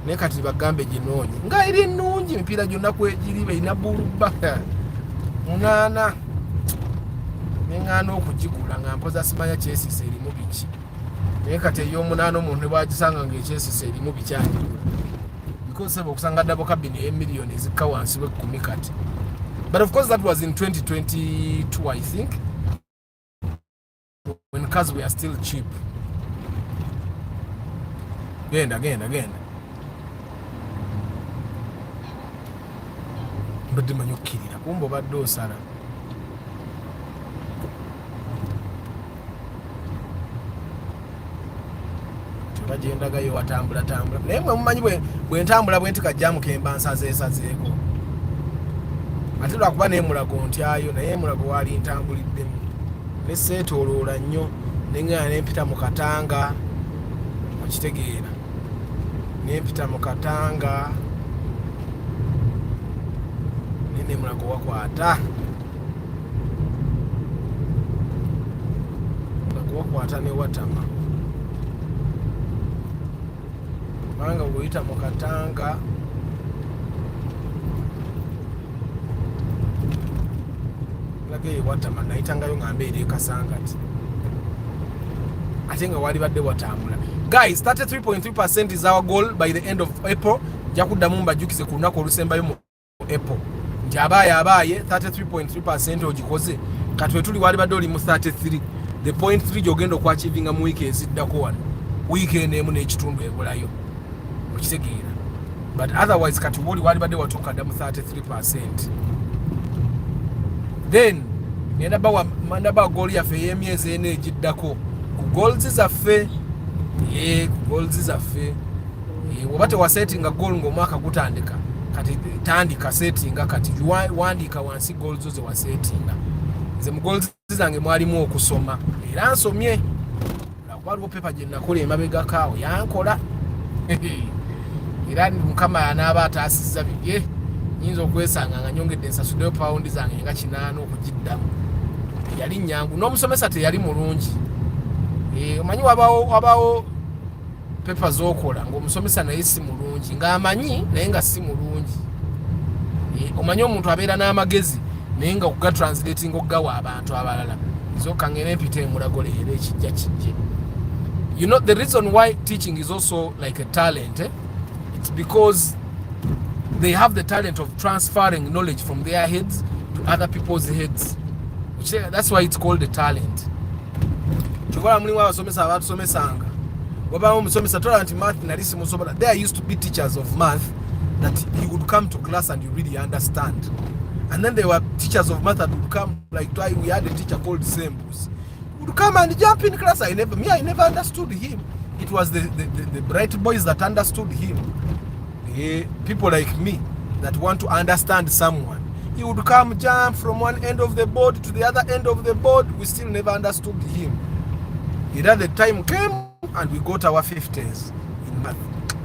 ne kati bagambe ginoonye nga eri ennungi emipiira gyonna kwegiri beina buluba 8 neŋŋaana okugigula nga mpoza simanya kyesiisa erimu biki naye kati ey'omunaana omuntu ne bwagisanga ng'ekyesiisa erimu bikyagigula because sebe okusanga dabo kabini emiliyoni ezikka wansi we10 kati. But of course that was in 2022 I think, when cars were still cheap. Again. Mbadde manyi okkirira kumba obadde osala. Tebagendagayo watambula. Naye mwe mumanyi bwe ntambula bwe ntikajjamu kemba nsazeesazeeko. Ate lwakuba n'emulago ntyayo naye emulago waali ntambuliddemu. Ne seetooloola nnyo neŋŋaana nempita mu Katanga okitegeera. Nempita mu Katanga ne mulago wakwata. Mulago wakwata ne watama. Kubanga bw'oyita mu Katanga lage watama nayitangayo nga mbeera ekasangati. Ate nga wali badde watambula. Guys, 33.3% is our goal by the end of April. Nja kuddamu mbajjukize ku lunaku olusembayo mu April. Nti abaaye 33.3% ogikoze. Kati we tuli wali badde oli mu 33. The point 3 gy'ogenda okwachivinga mu wiiki eziddako wano. Wiiki eno n'ekitundu ebulayo. Okitegeera. But otherwise kati wali badde watuuka dda mu 33%. Then ndaba goal yaffe ey'emyezi ena egiddako ku goals zaffe. Ku goals zaffe. Oba tewasetinga goal ng'omwaka gutandika kati tandika setinga kati wandiika wansi goals zo ze wasetinga. Nze mu goals zange mwalimu okusoma era nsomye. Waliwo pepa gye nakola emabegako awo yankola. Era Mukama anaaba ataasizza bibye. Nyinza okwesanga nga nyongedde ensasuddeyo pawundi zange nga 8 okugiddamu. Yali nyangu n'omusomesa teyali mulungi. Omanyi wabaawo pepa z'okola ng'omusomesa naye si mulungi ng'amanyi naye nga si mulungi. Omanyi omuntu abeera n'amagezi naye nga okugatranslating okugawa abantu abalala. Nzokka ngene empita emulago leero ekijja kijje. You know the reason why teaching is also like a talent, it's because they have the talent of transferring knowledge from their heads to other people's heads. That's why it's called a talent. Chikola mulimu abasomesa abatusomesanga. Wabaawo omusomesa tola nti math nalisi musobola. There used to be teachers of math that you would come to class and you really understand. And then there were teachers of math that would come, like we had a teacher called Sembus. Would come and jump in class. I never understood him. It was the bright boys that understood him. People like me that want to understand someone. He would come, jump from one end of the board to the other end of the board. We still never understood him. At the time came and we got our 50s in math.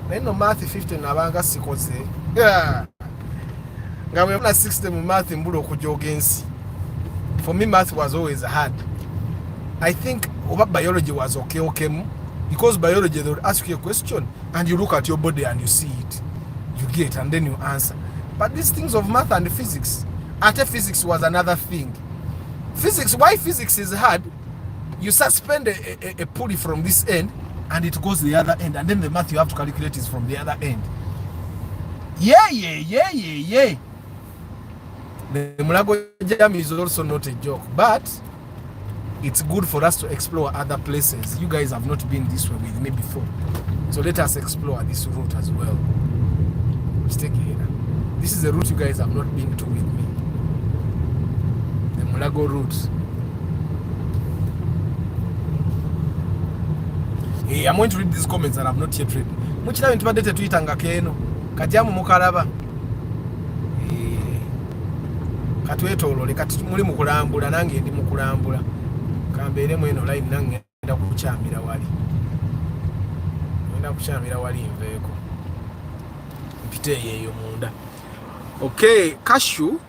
Then no math 50 nabanga sikoze. Yeah. Ngawe na 60 mu math mbulo okujogensi. For me math was always hard. I think over biology was okay because biology they would ask you a question and you look at your body and you see it. You get and then you answer. But these things of math and physics, physics was another thing. Physics, why physics is hard? You suspend a pulley from this end and it goes the other end, and then the math you have to calculate is from the other end. Yeah. The Mulago Jam is also not a joke, but it's good for us to explore other places. You guys have not been this way with me before, so let us explore this route as well. Let's take it here. This is the route you guys have not been to with me. The Mulago route. Hey, I'm going to read these comments that I have not yet read. Muchina ntubadde tuitanga keno. Kajamu mukalaba. Katwetolole kati muli mukulambula nange ndi mukulambula. Kambeere mweno line nange enda kukyamira wali. Enda kukyamira wali nveeko. Mpite yeyo munda. Okay, cashew,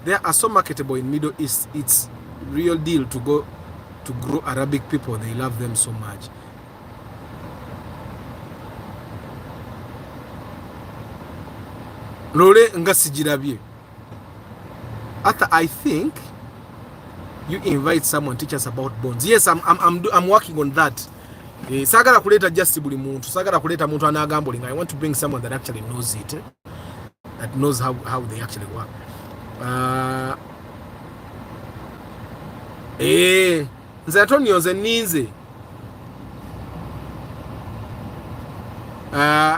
they are so marketable in Middle East. It's real deal to go to grow Arabic people. They love them so much. Lole nga sijirabye. After I think you invite someone teach us about bonds. Yes, I'm working on that. Sagala kuleta just buli muntu. Sagala kuleta muntu anagambulinga. I want to bring someone that actually knows it. That knows how they actually work. Nze Antonio nze ninze.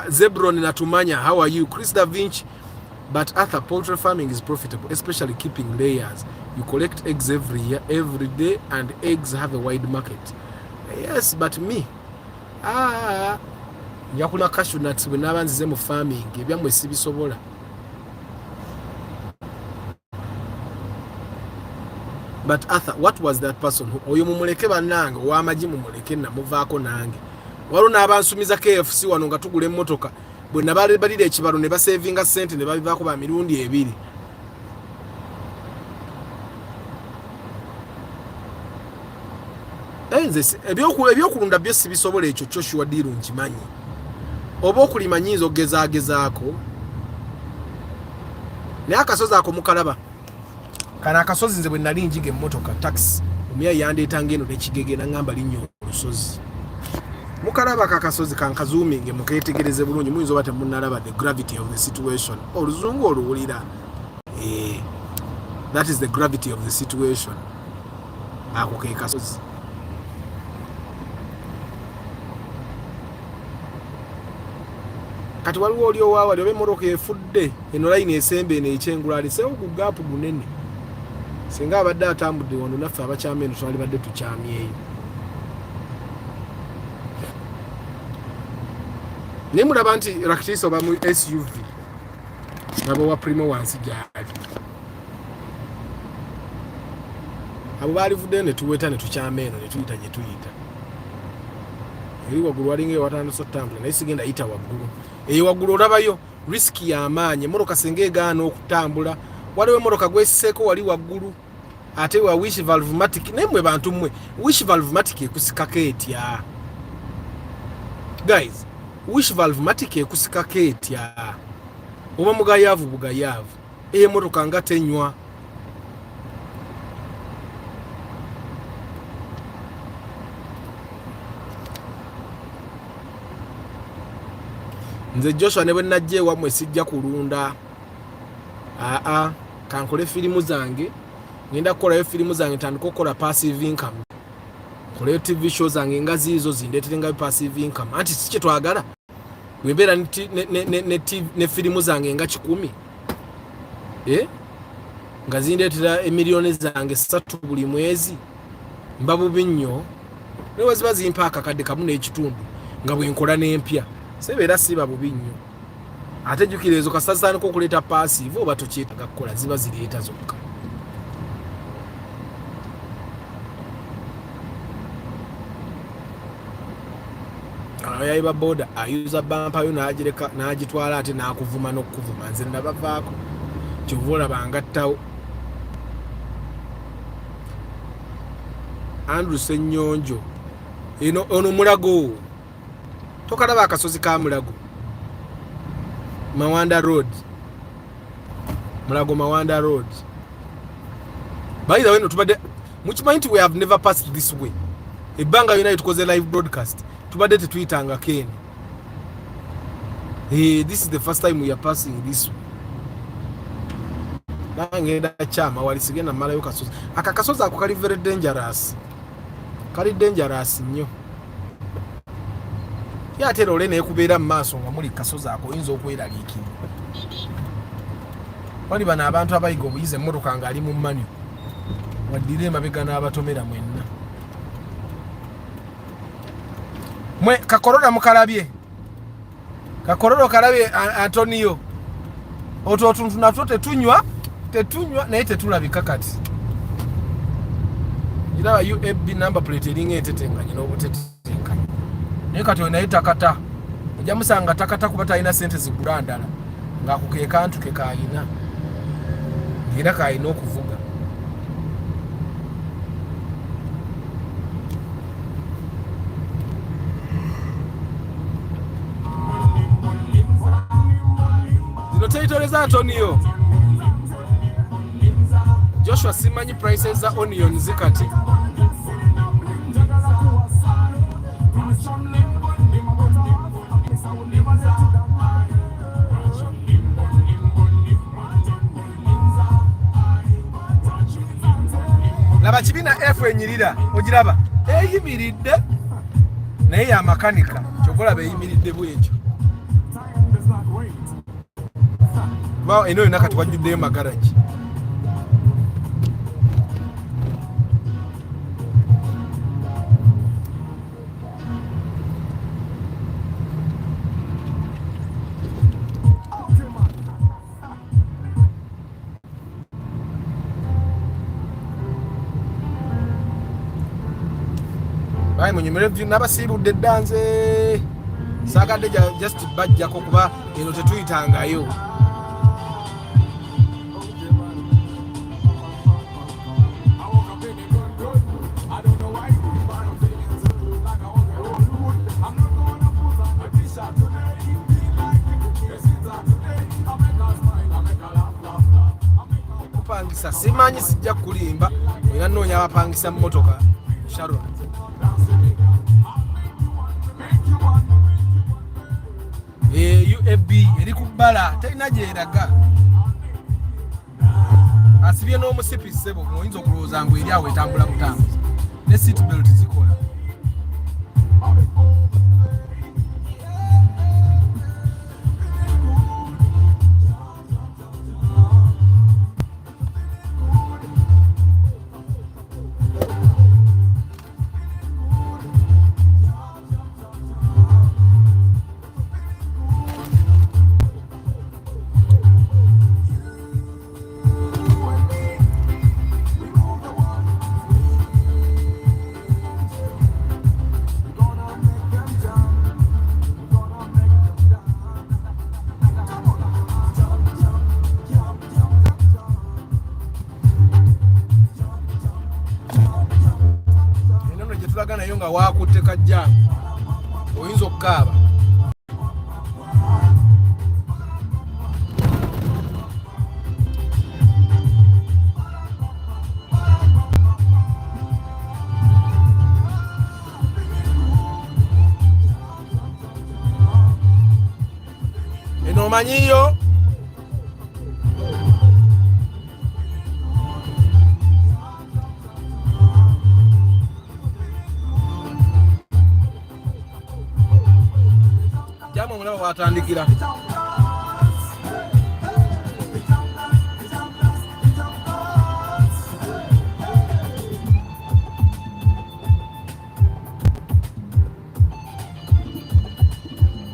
Zebron Natumanya, how are you? Chris Da Vinci. But Arthur, poultry farming is profitable, especially keeping layers. You collect eggs every year, every day, and eggs have a wide market. Yes, but me, yakula cashew nuts when nabanzize mu farming, ebyamwe sibisobola. But Arthur, what was that person who oyo mumuleke banange ow'amagi mumuleke namuvaako nange. Waliwo n'abansumiza KFC wano nga tugula emmotoka. Bwe nabale balira ekibalo ne basevinga sente ne babivaako ba mirundi ebiri. Nze ebyokulunda byo sibisobola ekyo Joshua Diru nkimanyi. Oba okulima nyinza ogezaagezaako. Naye akasozi ako mukalaba. Kana akasozi nze bwe nali njiga emmotoka taxi. Omuya yandeetanga eno n'ekigege n'angamba linnyo olusozi. Mukalaba kakasozi kankazuuminge muketegereze bulungi muyinza oba temunnalaba the gravity of the situation. Oluzungu oluwulira. That is the gravity of the situation. Ako ke kasozi. Kati waliwo oli owaawa oba emmoroka efudde eno layini esembe eno ekyengula aliseewo ku gaapu gunene. Singa abadde atambudde wano naffe abakyama eno twali badde tukyamyeyo. Nemulaba nti Raktis oba mu SUV nabo wa primo wansi gyali. Abo balivudde ne tuweta ne tukyama eno ne tuyita gye tuyita. Eri waggulu walinga ewatandise otambula naye sigenda yita waggulu. Eyo waggulu olabayo risiki y'amaanyi. Emmoroka singa egaana okutambula waliwo emmoroka gwesiseeko wali waggulu ate wa wish valvematic naye mmwe bantu mmwe wish valvematic ekusikako etya guys. Wish valvematic ekusikako etya oba mugayaavu bugayaavu emmotoka nga tenywa. Nze Joshua ne bwe najja ewammwe sijja kulunda. Kankole firimu zange. Ngenda kukolayo firimu zange tandika okukola passive income. Koleyo TV show zange nga ziizo zindeeterenga passive income. Anti si kye twagala. Bwembeera ne firimu zange nga 10. Nga zindeetera emiliyoni zange 3 buli mwezi. Mba bubi nnyo. Newe ziba zimpa akakadde kamu n'ekitundu nga bwe nkola n'empya. Sebeera siba bubi nnyo. Ate jjukira ezo kasasaanika okuleeta passive oba tokyetaaga kukola ziba zireeta zokka. yayiba boda ayuza bampa yo n'agitwala ate n'akuvuma n'okuvuma nze nabavaako kyova bangattawo. Andrew Ssenyonjo ono Mulago tokalaba akasozi ka Mulago Mawanda Road Mulago Mawanda Road. By the way, no tubade muchimanyi we have never passed this way. Ebanga United cause a live broadcast tubade tetuyitanga Ken. This is the first time we are passing this way. Nangenda chama walisigenda malayo kasozi akakasozi ako kali very dangerous. Kali dangerous nnyo. Yatera olene ekubeera mu maaso nga muli kasozi ako oyinza okweraliikira. Wali bano abantu abayiga obuyize emmotoka nga ali mu mmanyu waddira emabega n'abatomera mwenna. Mwe kakorora mukalabye kakororo kalabye Antonio otuntu natwo tetunywa naye tetulabika kati. Irawa UAB number plate eringa etetenganye n'obutetenkanye naye kati onaye takata ojja musanga takata kuba talina sente zigula ndala ng'ako kantu ke kaayina era kaayina okuvuga. Zino territories za Antonio Joshua simanyi prices za onion zikati. Laba kibina F enyirira ogiraba eyimiridde naye ya makanika kyokola beyimiridde bwekyo. Wow, eno yonna kati wajjuddeyo magaraji. Bayi munyumire n'abasiibudde eddanze saagadde just bajjako kuba eno tetuyitangayo. Kupangisa simanyi sijja kulimba era nnoonya abapangisa mu motoka Sharon. UAB eri ku bbala talina gyeraga asibye n'omusipi ssebo oyinza okulowooza ngu eri awo etambula butambuzi ne seat belt zikola. Nayo nga wakutte kajja oyinza okukaaba. Eno omanyiyo watandikira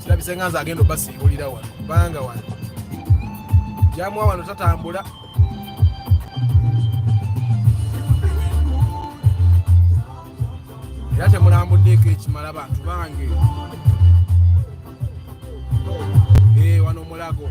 kirabise nga nze agenda obasiibulira wano kubanga wano jamuwa wano tatambula. Era temulambuddeeko ekimala bantu bange. wano mulago.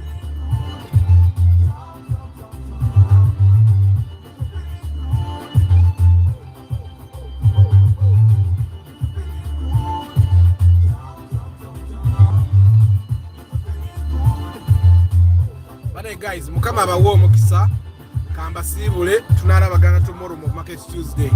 Bane guys, mukama bawo omukisa kamba sibule tunalabagana tomorrow mu Market Tuesday.